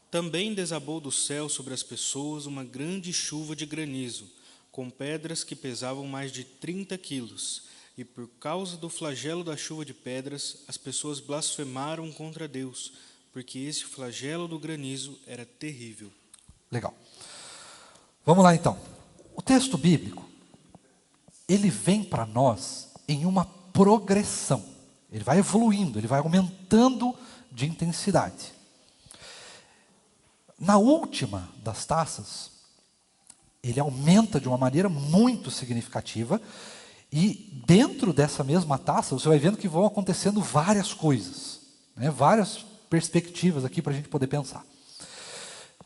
Também desabou do céu sobre as pessoas uma grande chuva de granizo, com pedras que pesavam mais de 30 quilos. E por causa do flagelo da chuva de pedras, as pessoas blasfemaram contra Deus, porque esse flagelo do granizo era terrível. Legal. Vamos lá então. O texto bíblico, ele vem para nós em uma progressão. Ele vai evoluindo, ele vai aumentando de intensidade. Na última das taças, ele aumenta de uma maneira muito significativa, e dentro dessa mesma taça, você vai vendo que vão acontecendo várias coisas, né? Várias perspectivas aqui para a gente poder pensar.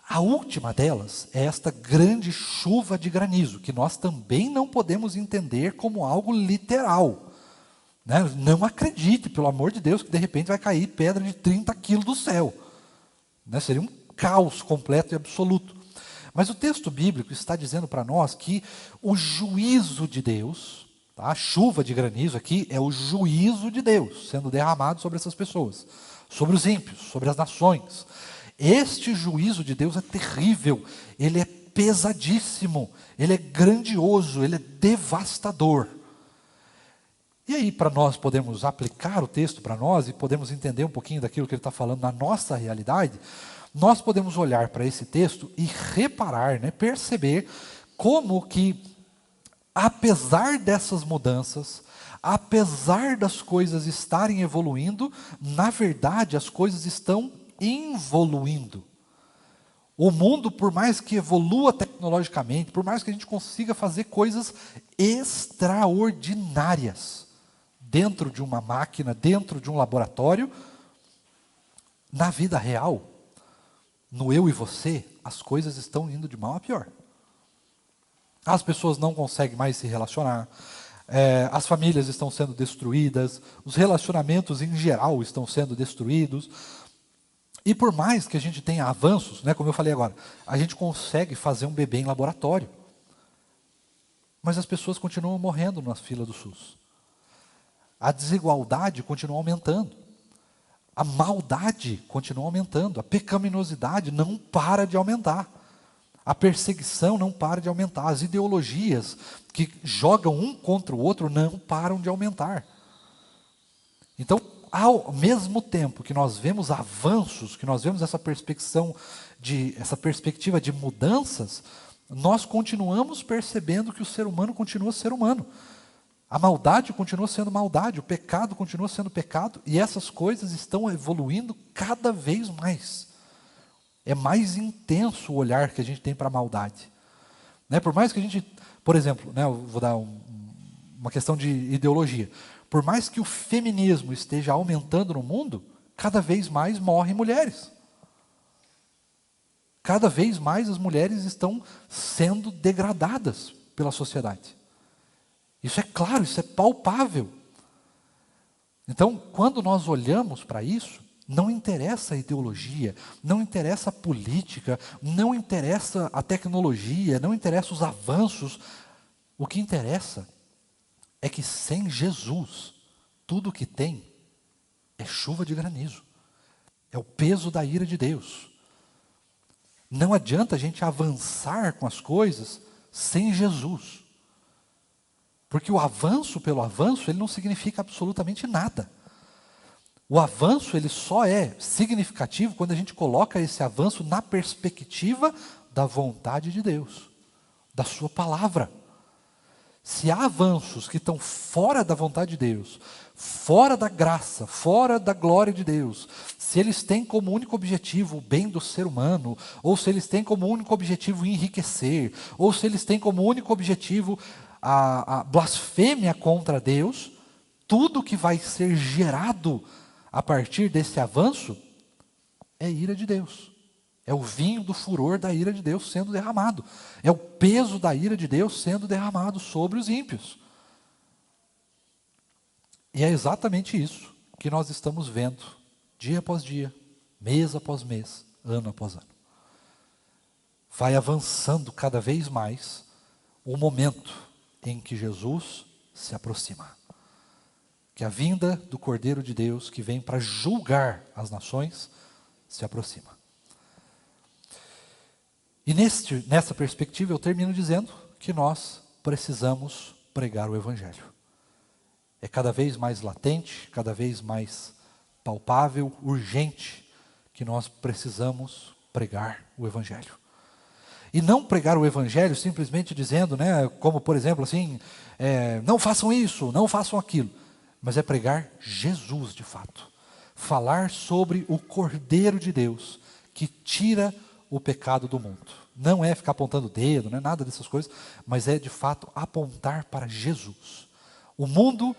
A última delas é esta grande chuva de granizo, que nós também não podemos entender como algo literal. Né? Não acredite, pelo amor de Deus, que de repente vai cair pedra de 30 quilos do céu. Né? Seria um caos completo e absoluto. Mas o texto bíblico está dizendo para nós que o juízo de Deus, tá? A chuva de granizo aqui é o juízo de Deus sendo derramado sobre essas pessoas, sobre os ímpios, sobre as nações. Este juízo de Deus é terrível, ele é pesadíssimo, ele é grandioso, ele é devastador. E aí, para nós podermos aplicar o texto para nós e podemos entender um pouquinho daquilo que ele está falando na nossa realidade, nós podemos olhar para esse texto e reparar, né, perceber como que, apesar dessas mudanças, apesar das coisas estarem evoluindo, na verdade as coisas estão involuindo. O mundo, por mais que evolua tecnologicamente, por mais que a gente consiga fazer coisas extraordinárias dentro de uma máquina, dentro de um laboratório, na vida real, no eu e você, as coisas estão indo de mal a pior. As pessoas não conseguem mais se relacionar, as famílias estão sendo destruídas, os relacionamentos em geral estão sendo destruídos. E por mais que a gente tenha avanços, né, como eu falei agora, a gente consegue fazer um bebê em laboratório. Mas as pessoas continuam morrendo na fila do SUS. A desigualdade continua aumentando. A maldade continua aumentando. A pecaminosidade não para de aumentar. A perseguição não para de aumentar. As ideologias que jogam um contra o outro não param de aumentar. Então, ao mesmo tempo que nós vemos avanços, que nós vemos essa perspectiva de mudanças, nós continuamos percebendo que o ser humano continua ser humano. A maldade continua sendo maldade, o pecado continua sendo pecado, e essas coisas estão evoluindo cada vez mais. É mais intenso o olhar que a gente tem para a maldade. Né? Por mais que a gente, por exemplo, né, eu vou dar uma questão de ideologia. Por mais que o feminismo esteja aumentando no mundo, cada vez mais morrem mulheres. Cada vez mais as mulheres estão sendo degradadas pela sociedade. Isso é claro, isso é palpável. Então, quando nós olhamos para isso, não interessa a ideologia, não interessa a política, não interessa a tecnologia, não interessa os avanços. O que interessa é que sem Jesus, tudo que tem é chuva de granizo. É o peso da ira de Deus. Não adianta a gente avançar com as coisas sem Jesus. Porque o avanço pelo avanço, ele não significa absolutamente nada. O avanço, ele só é significativo quando a gente coloca esse avanço na perspectiva da vontade de Deus, da sua palavra. Se há avanços que estão fora da vontade de Deus, fora da graça, fora da glória de Deus, se eles têm como único objetivo o bem do ser humano, ou se eles têm como único objetivo enriquecer, ou se eles têm como único objetivo a blasfêmia contra Deus, tudo que vai ser gerado a partir desse avanço é ira de Deus. É o vinho do furor da ira de Deus sendo derramado. É o peso da ira de Deus sendo derramado sobre os ímpios. E é exatamente isso que nós estamos vendo, dia após dia, mês após mês, ano após ano. Vai avançando cada vez mais o momento em que Jesus se aproxima. Que a vinda do Cordeiro de Deus, que vem para julgar as nações, se aproxima. E nessa perspectiva eu termino dizendo que nós precisamos pregar o Evangelho. É cada vez mais latente, cada vez mais palpável, urgente, que nós precisamos pregar o Evangelho. E não pregar o Evangelho simplesmente dizendo, né, como por exemplo assim, não façam isso, não façam aquilo. Mas é pregar Jesus de fato. Falar sobre o Cordeiro de Deus, que tira o pecado do mundo. Não é ficar apontando o dedo, não é nada dessas coisas, mas é de fato apontar para Jesus. O mundo,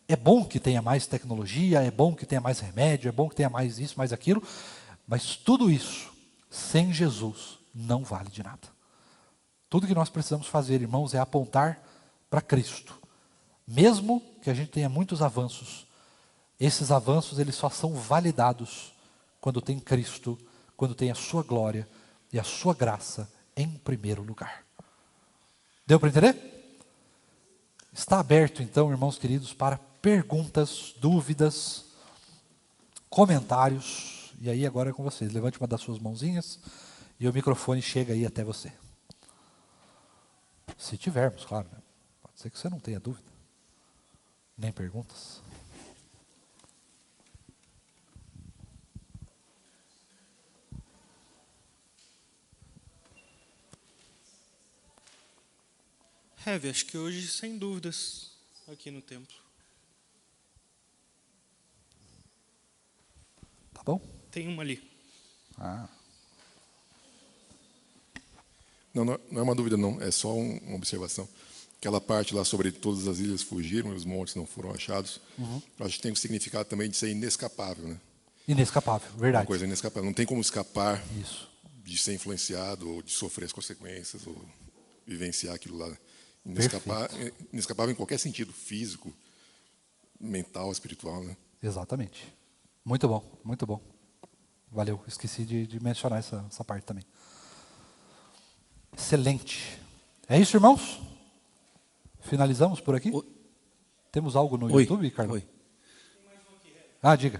é bom que tenha mais tecnologia, é bom que tenha mais remédio, é bom que tenha mais isso, mais aquilo, mas tudo isso, sem Jesus, não vale de nada. Tudo que nós precisamos fazer, irmãos, é apontar para Cristo. Mesmo que a gente tenha muitos avanços, esses avanços eles só são validados quando tem Cristo, quando tem a sua glória e a sua graça em primeiro lugar. Deu para entender? Está aberto então, irmãos queridos, para perguntas, dúvidas, comentários. E aí agora é com vocês. Levante uma das suas mãozinhas e o microfone chega aí até você. Se tivermos, claro, né? Pode ser que você não tenha dúvida, nem perguntas. Heavy, acho que hoje, sem dúvidas, aqui no templo. Tá bom? Tem uma ali. Ah. Não é uma dúvida, não. É só uma observação. Aquela parte lá sobre todas as ilhas fugiram e os montes não foram achados, acho que tem um significado também de ser inescapável, né? Inescapável, verdade. Uma coisa inescapável. Não tem como escapar Isso. de ser influenciado ou de sofrer as consequências ou vivenciar aquilo lá. Inescapável em qualquer sentido, físico, mental, espiritual, né? Exatamente. Muito bom, muito bom. Valeu, esqueci de mencionar essa parte também. Excelente. É isso, irmãos? Finalizamos por aqui? Oi. Temos algo no Oi. YouTube, Carlos? Oi. Ah, diga.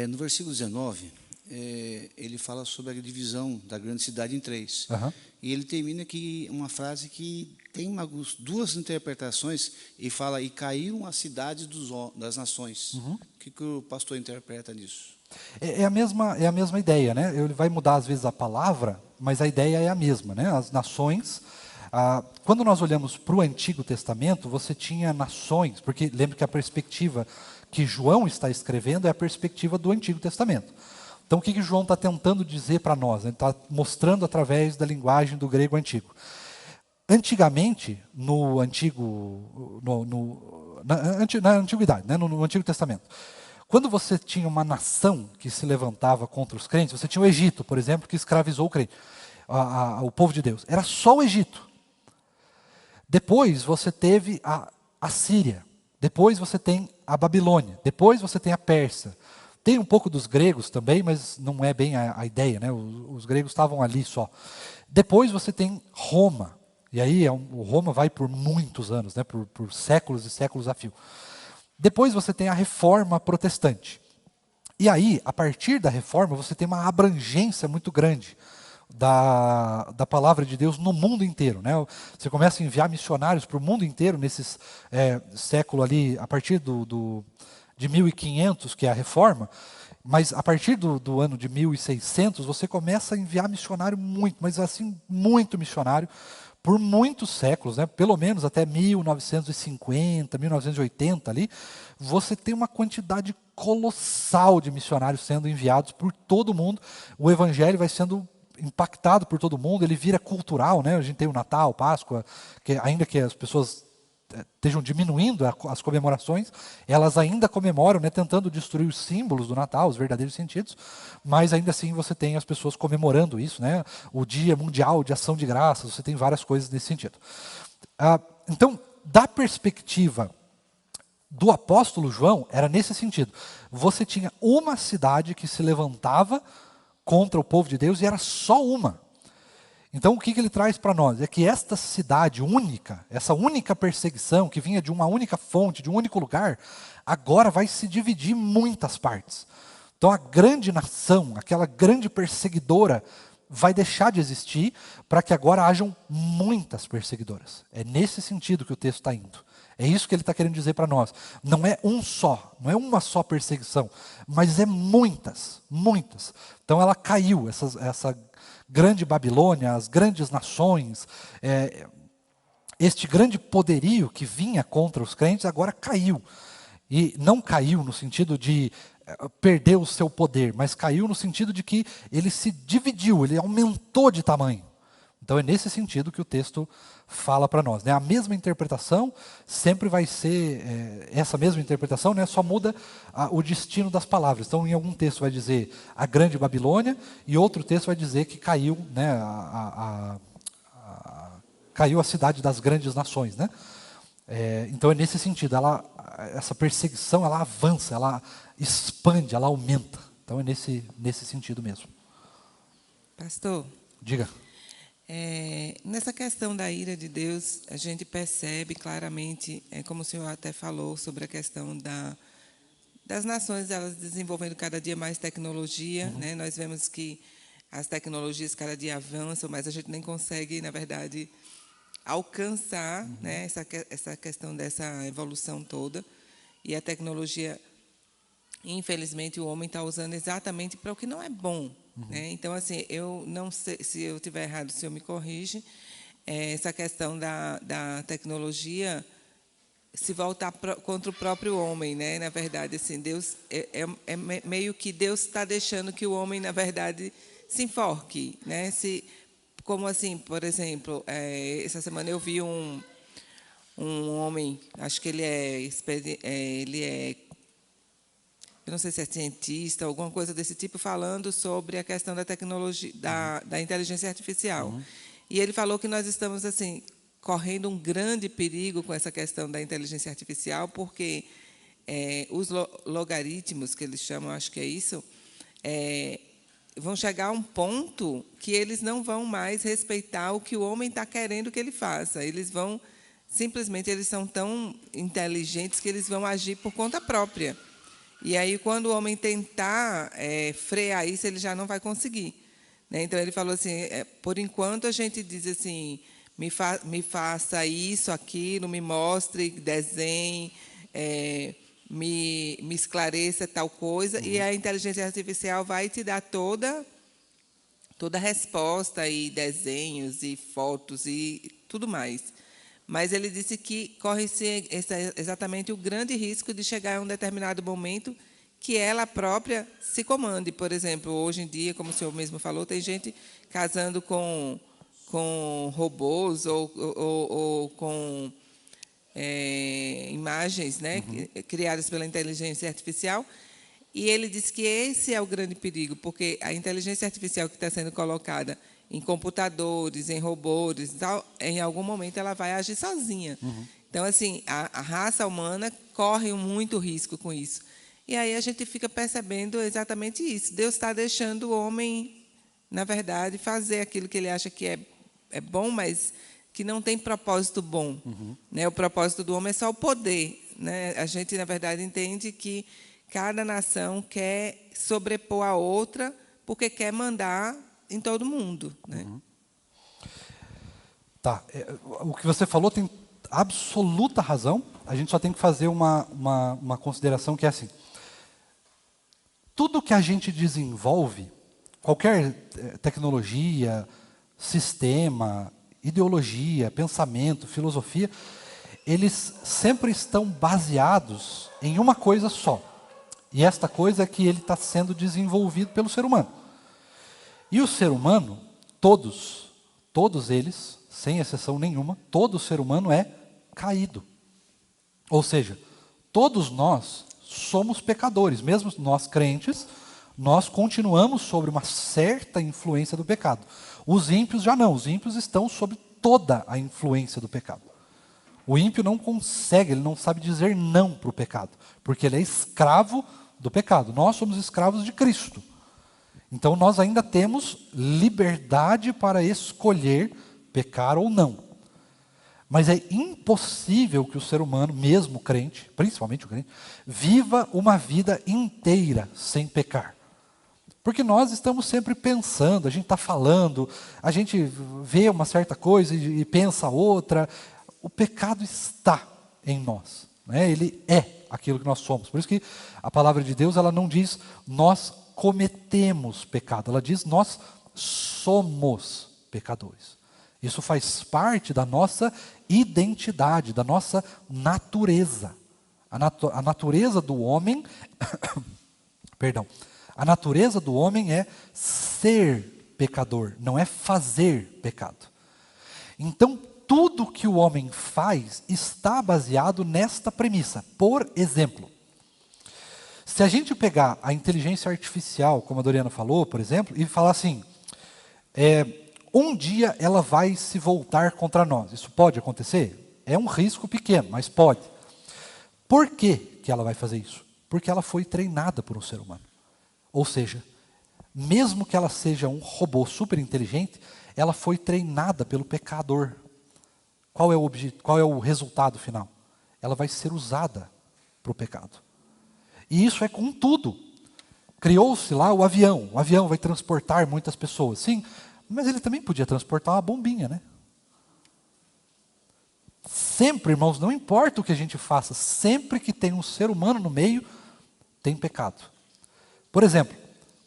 No versículo 19, ele fala sobre a divisão da grande cidade em três. Aham. E ele termina aqui uma frase que Tem duas interpretações e fala, e caíram as cidades das nações. O que o pastor interpreta nisso? É a mesma ideia, né? Ele vai mudar às vezes a palavra, mas a ideia é a mesma, né? As nações. Quando nós olhamos para o Antigo Testamento, você tinha nações, porque lembre que a perspectiva que João está escrevendo é a perspectiva do Antigo Testamento. Então, o que João está tentando dizer para nós? Ele está mostrando através da linguagem do grego antigo. Antigamente, na antiguidade, né, no Antigo Testamento, quando você tinha uma nação que se levantava contra os crentes, você tinha o Egito, por exemplo, que escravizou o povo de Deus. Era só o Egito. Depois você teve a Síria. Depois você tem a Babilônia. Depois você tem a Pérsia. Tem um pouco dos gregos também, mas não é bem a ideia, né? Os gregos estavam ali só. Depois você tem Roma. E aí o Roma vai por muitos anos, né? por séculos e séculos a fio. Depois você tem a Reforma Protestante. E aí, a partir da Reforma, você tem uma abrangência muito grande da palavra de Deus no mundo inteiro, né? Você começa a enviar missionários para o mundo inteiro nesses século ali, a partir de 1500, que é a Reforma, mas a partir do ano de 1600, você começa a enviar missionário muito, mas assim, muito missionário, por muitos séculos, né? Pelo menos até 1950, 1980 ali, você tem uma quantidade colossal de missionários sendo enviados por todo mundo. O evangelho vai sendo impactado por todo mundo, ele vira cultural, né? A gente tem o Natal, Páscoa, que ainda que as pessoas estejam diminuindo as comemorações, elas ainda comemoram, né, tentando destruir os símbolos do Natal, os verdadeiros sentidos, mas ainda assim você tem as pessoas comemorando isso, né? O Dia Mundial de Ação de Graças, você tem várias coisas nesse sentido. Então, da perspectiva do apóstolo João, era nesse sentido. Você tinha uma cidade que se levantava contra o povo de Deus e era só uma. Então, o que ele traz para nós? É que esta cidade única, essa única perseguição que vinha de uma única fonte, de um único lugar, agora vai se dividir em muitas partes. Então, a grande nação, aquela grande perseguidora, vai deixar de existir para que agora hajam muitas perseguidoras. É nesse sentido que o texto está indo. É isso que ele está querendo dizer para nós. Não é não é uma só perseguição, mas é muitas, muitas. Então ela caiu, essa grande Babilônia, as grandes nações, este grande poderio que vinha contra os crentes agora caiu. E não caiu no sentido de perder o seu poder, mas caiu no sentido de que ele se dividiu, ele aumentou de tamanho. Então é nesse sentido que o texto fala para nós, né? A mesma interpretação sempre vai ser, essa mesma interpretação, né, só muda o destino das palavras. Então em algum texto vai dizer a grande Babilônia, e outro texto vai dizer que caiu, né, caiu a cidade das grandes nações, né? Então é nesse sentido, essa perseguição ela avança, ela expande, ela aumenta. Então é nesse sentido mesmo. Pastor, diga. Nessa questão da ira de Deus, a gente percebe claramente, como o senhor até falou, sobre a questão das nações, elas desenvolvendo cada dia mais tecnologia, né? Nós vemos que as tecnologias cada dia avançam, mas a gente nem consegue, na verdade, alcançar, né, essa questão dessa evolução toda. E a tecnologia, infelizmente, o homem está usando exatamente para o que não é bom. Né? Então, assim, eu não sei, se eu estiver errado, o senhor me corrige, essa questão da tecnologia se voltar contra o próprio homem, né? Na verdade, assim, Deus meio que Deus está deixando que o homem, na verdade, se enforque, né? Como assim, por exemplo, essa semana eu vi um homem, acho que ele é eu não sei se é cientista, alguma coisa desse tipo, falando sobre a questão da tecnologia, da inteligência artificial. E ele falou que nós estamos assim correndo um grande perigo com essa questão da inteligência artificial, porque os logaritmos, que eles chamam, acho que é isso, vão chegar a um ponto que eles não vão mais respeitar o que o homem está querendo que ele faça. Eles vão, simplesmente, eles são tão inteligentes que eles vão agir por conta própria. E aí, quando o homem tentar frear isso, ele já não vai conseguir. Né? Então, ele falou assim, por enquanto, a gente diz assim, me faça isso, aquilo, me mostre, desenhe, me esclareça tal coisa, e a inteligência artificial vai te dar toda a resposta, e desenhos, e fotos, e tudo mais. Mas ele disse que corre-se exatamente o grande risco de chegar a um determinado momento que ela própria se comande. Por exemplo, hoje em dia, como o senhor mesmo falou, tem gente casando com robôs ou com imagens, né, criadas pela inteligência artificial. E ele disse que esse é o grande perigo, porque a inteligência artificial que está sendo colocada em computadores, em robôs, tal, em algum momento ela vai agir sozinha. Então, assim, a raça humana corre muito risco com isso. E aí a gente fica percebendo exatamente isso. Deus está deixando o homem, na verdade, fazer aquilo que ele acha que é bom, mas que não tem propósito bom. Né? O propósito do homem é só o poder. Né? A gente, na verdade, entende que cada nação quer sobrepor a outra porque quer mandar em todo mundo. Né? Tá. O que você falou tem absoluta razão. A gente só tem que fazer uma consideração que é assim. Tudo que a gente desenvolve, qualquer tecnologia, sistema, ideologia, pensamento, filosofia, eles sempre estão baseados em uma coisa só. E esta coisa é que ele está sendo desenvolvido pelo ser humano. E o ser humano, todos eles, sem exceção nenhuma, todo ser humano é caído. Ou seja, todos nós somos pecadores, mesmo nós crentes, nós continuamos sobre uma certa influência do pecado. Os ímpios já não, os ímpios estão sob toda a influência do pecado. O ímpio não consegue, ele não sabe dizer não para o pecado, porque ele é escravo do pecado. Nós somos escravos de Cristo. Então nós ainda temos liberdade para escolher pecar ou não. Mas é impossível que o ser humano, mesmo o crente, principalmente o crente, viva uma vida inteira sem pecar. Porque nós estamos sempre pensando, a gente está falando, a gente vê uma certa coisa e pensa outra. O pecado está em nós. Né? Ele é aquilo que nós somos. Por isso que a palavra de Deus ela não diz nós cometemos pecado, ela diz nós somos pecadores. Isso faz parte da nossa identidade, da nossa natureza. A natureza do homem, perdão, a natureza do homem é ser pecador, não é fazer pecado. Então, tudo que o homem faz está baseado nesta premissa. Por exemplo, se a gente pegar a inteligência artificial, como a Doriana falou, por exemplo, e falar assim, um dia ela vai se voltar contra nós. Isso pode acontecer? É um risco pequeno, mas pode. Por que ela vai fazer isso? Porque ela foi treinada por um ser humano. Ou seja, mesmo que ela seja um robô super inteligente, ela foi treinada pelo pecador. Qual é o resultado final? Ela vai ser usada para o pecado. E isso é com tudo. Criou-se lá o avião vai transportar muitas pessoas. Sim, mas ele também podia transportar uma bombinha, né? Sempre, irmãos, não importa o que a gente faça, sempre que tem um ser humano no meio, tem pecado. Por exemplo,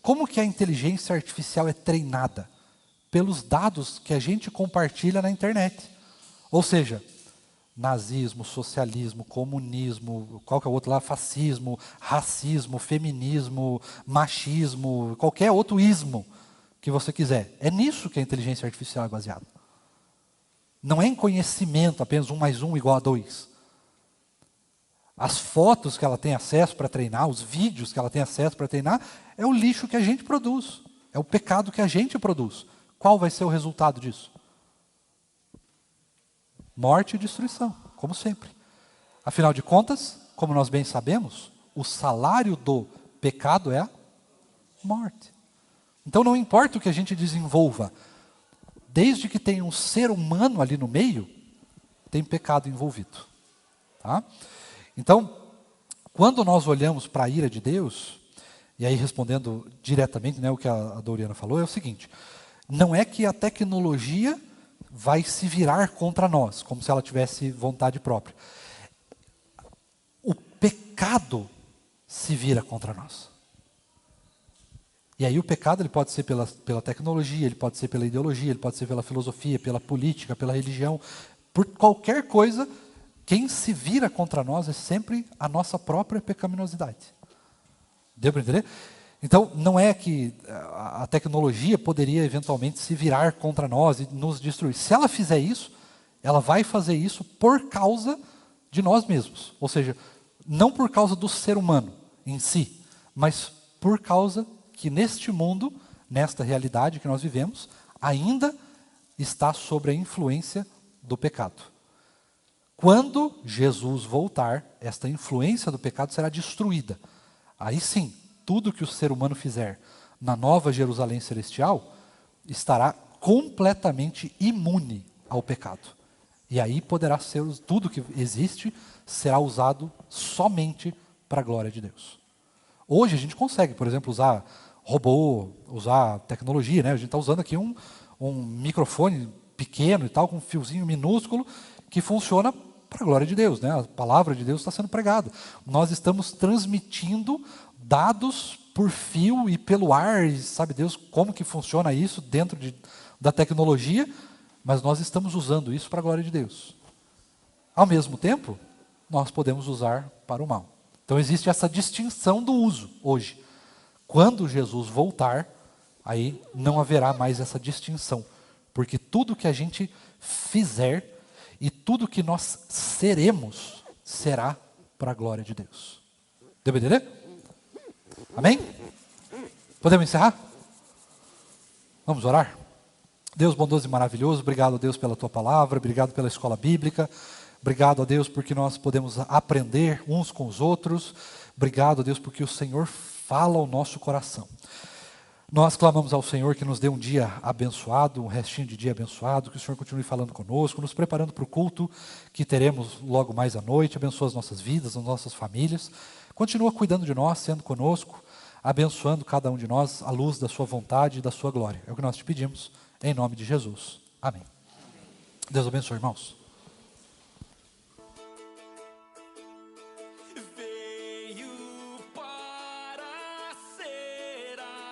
como que a inteligência artificial é treinada? Pelos dados que a gente compartilha na internet. Ou seja, nazismo, socialismo, comunismo, qual que é o outro lá? Fascismo, racismo, feminismo, machismo, qualquer outro ismo que você quiser. É nisso que a inteligência artificial é baseada. Não é em conhecimento, apenas 1 mais 1 igual a 2. As fotos que ela tem acesso para treinar, os vídeos que ela tem acesso para treinar, é o lixo que a gente produz. É o pecado que a gente produz. Qual vai ser o resultado disso? Morte e destruição, como sempre. Afinal de contas, como nós bem sabemos, o salário do pecado é a morte. Então não importa o que a gente desenvolva, desde que tenha um ser humano ali no meio, tem pecado envolvido. Tá? Então, quando nós olhamos para a ira de Deus, e aí respondendo diretamente, né, o que a Doriana falou, é o seguinte, não é que a tecnologia vai se virar contra nós, como se ela tivesse vontade própria. O pecado se vira contra nós. E aí o pecado ele pode ser pela tecnologia, ele pode ser pela ideologia, ele pode ser pela filosofia, pela política, pela religião, por qualquer coisa. Quem se vira contra nós é sempre a nossa própria pecaminosidade. Deu para entender? Então, não é que a tecnologia poderia eventualmente se virar contra nós e nos destruir. Se ela fizer isso, ela vai fazer isso por causa de nós mesmos. Ou seja, não por causa do ser humano em si, mas por causa que neste mundo, nesta realidade que nós vivemos, ainda está sob a influência do pecado. Quando Jesus voltar, esta influência do pecado será destruída. Aí sim, tudo que o ser humano fizer na nova Jerusalém celestial estará completamente imune ao pecado. E aí poderá ser, tudo que existe será usado somente para a glória de Deus. Hoje a gente consegue, por exemplo, usar robô, usar tecnologia, né? A gente está usando aqui um microfone pequeno e tal, com um fiozinho minúsculo, que funciona para a glória de Deus, né? A palavra de Deus está sendo pregada. Nós estamos transmitindo dados por fio e pelo ar, e sabe Deus como que funciona isso dentro da tecnologia, mas nós estamos usando isso para a glória de Deus. Ao mesmo tempo, nós podemos usar para o mal. Então existe essa distinção do uso hoje. Quando Jesus voltar, aí não haverá mais essa distinção, porque tudo que a gente fizer e tudo que nós seremos será para a glória de Deus. Deu para entender? Amém? Podemos encerrar? Vamos orar? Deus bondoso e maravilhoso, obrigado a Deus pela tua palavra, obrigado pela escola bíblica, obrigado a Deus porque nós podemos aprender uns com os outros, obrigado a Deus porque o Senhor fala ao nosso coração. Nós clamamos ao Senhor que nos dê um dia abençoado, um restinho de dia abençoado, que o Senhor continue falando conosco, nos preparando para o culto que teremos logo mais à noite, abençoa as nossas vidas, as nossas famílias, continua cuidando de nós, sendo conosco, abençoando cada um de nós à luz da sua vontade e da sua glória. É o que nós te pedimos, em nome de Jesus. Amém. Deus abençoe, irmãos.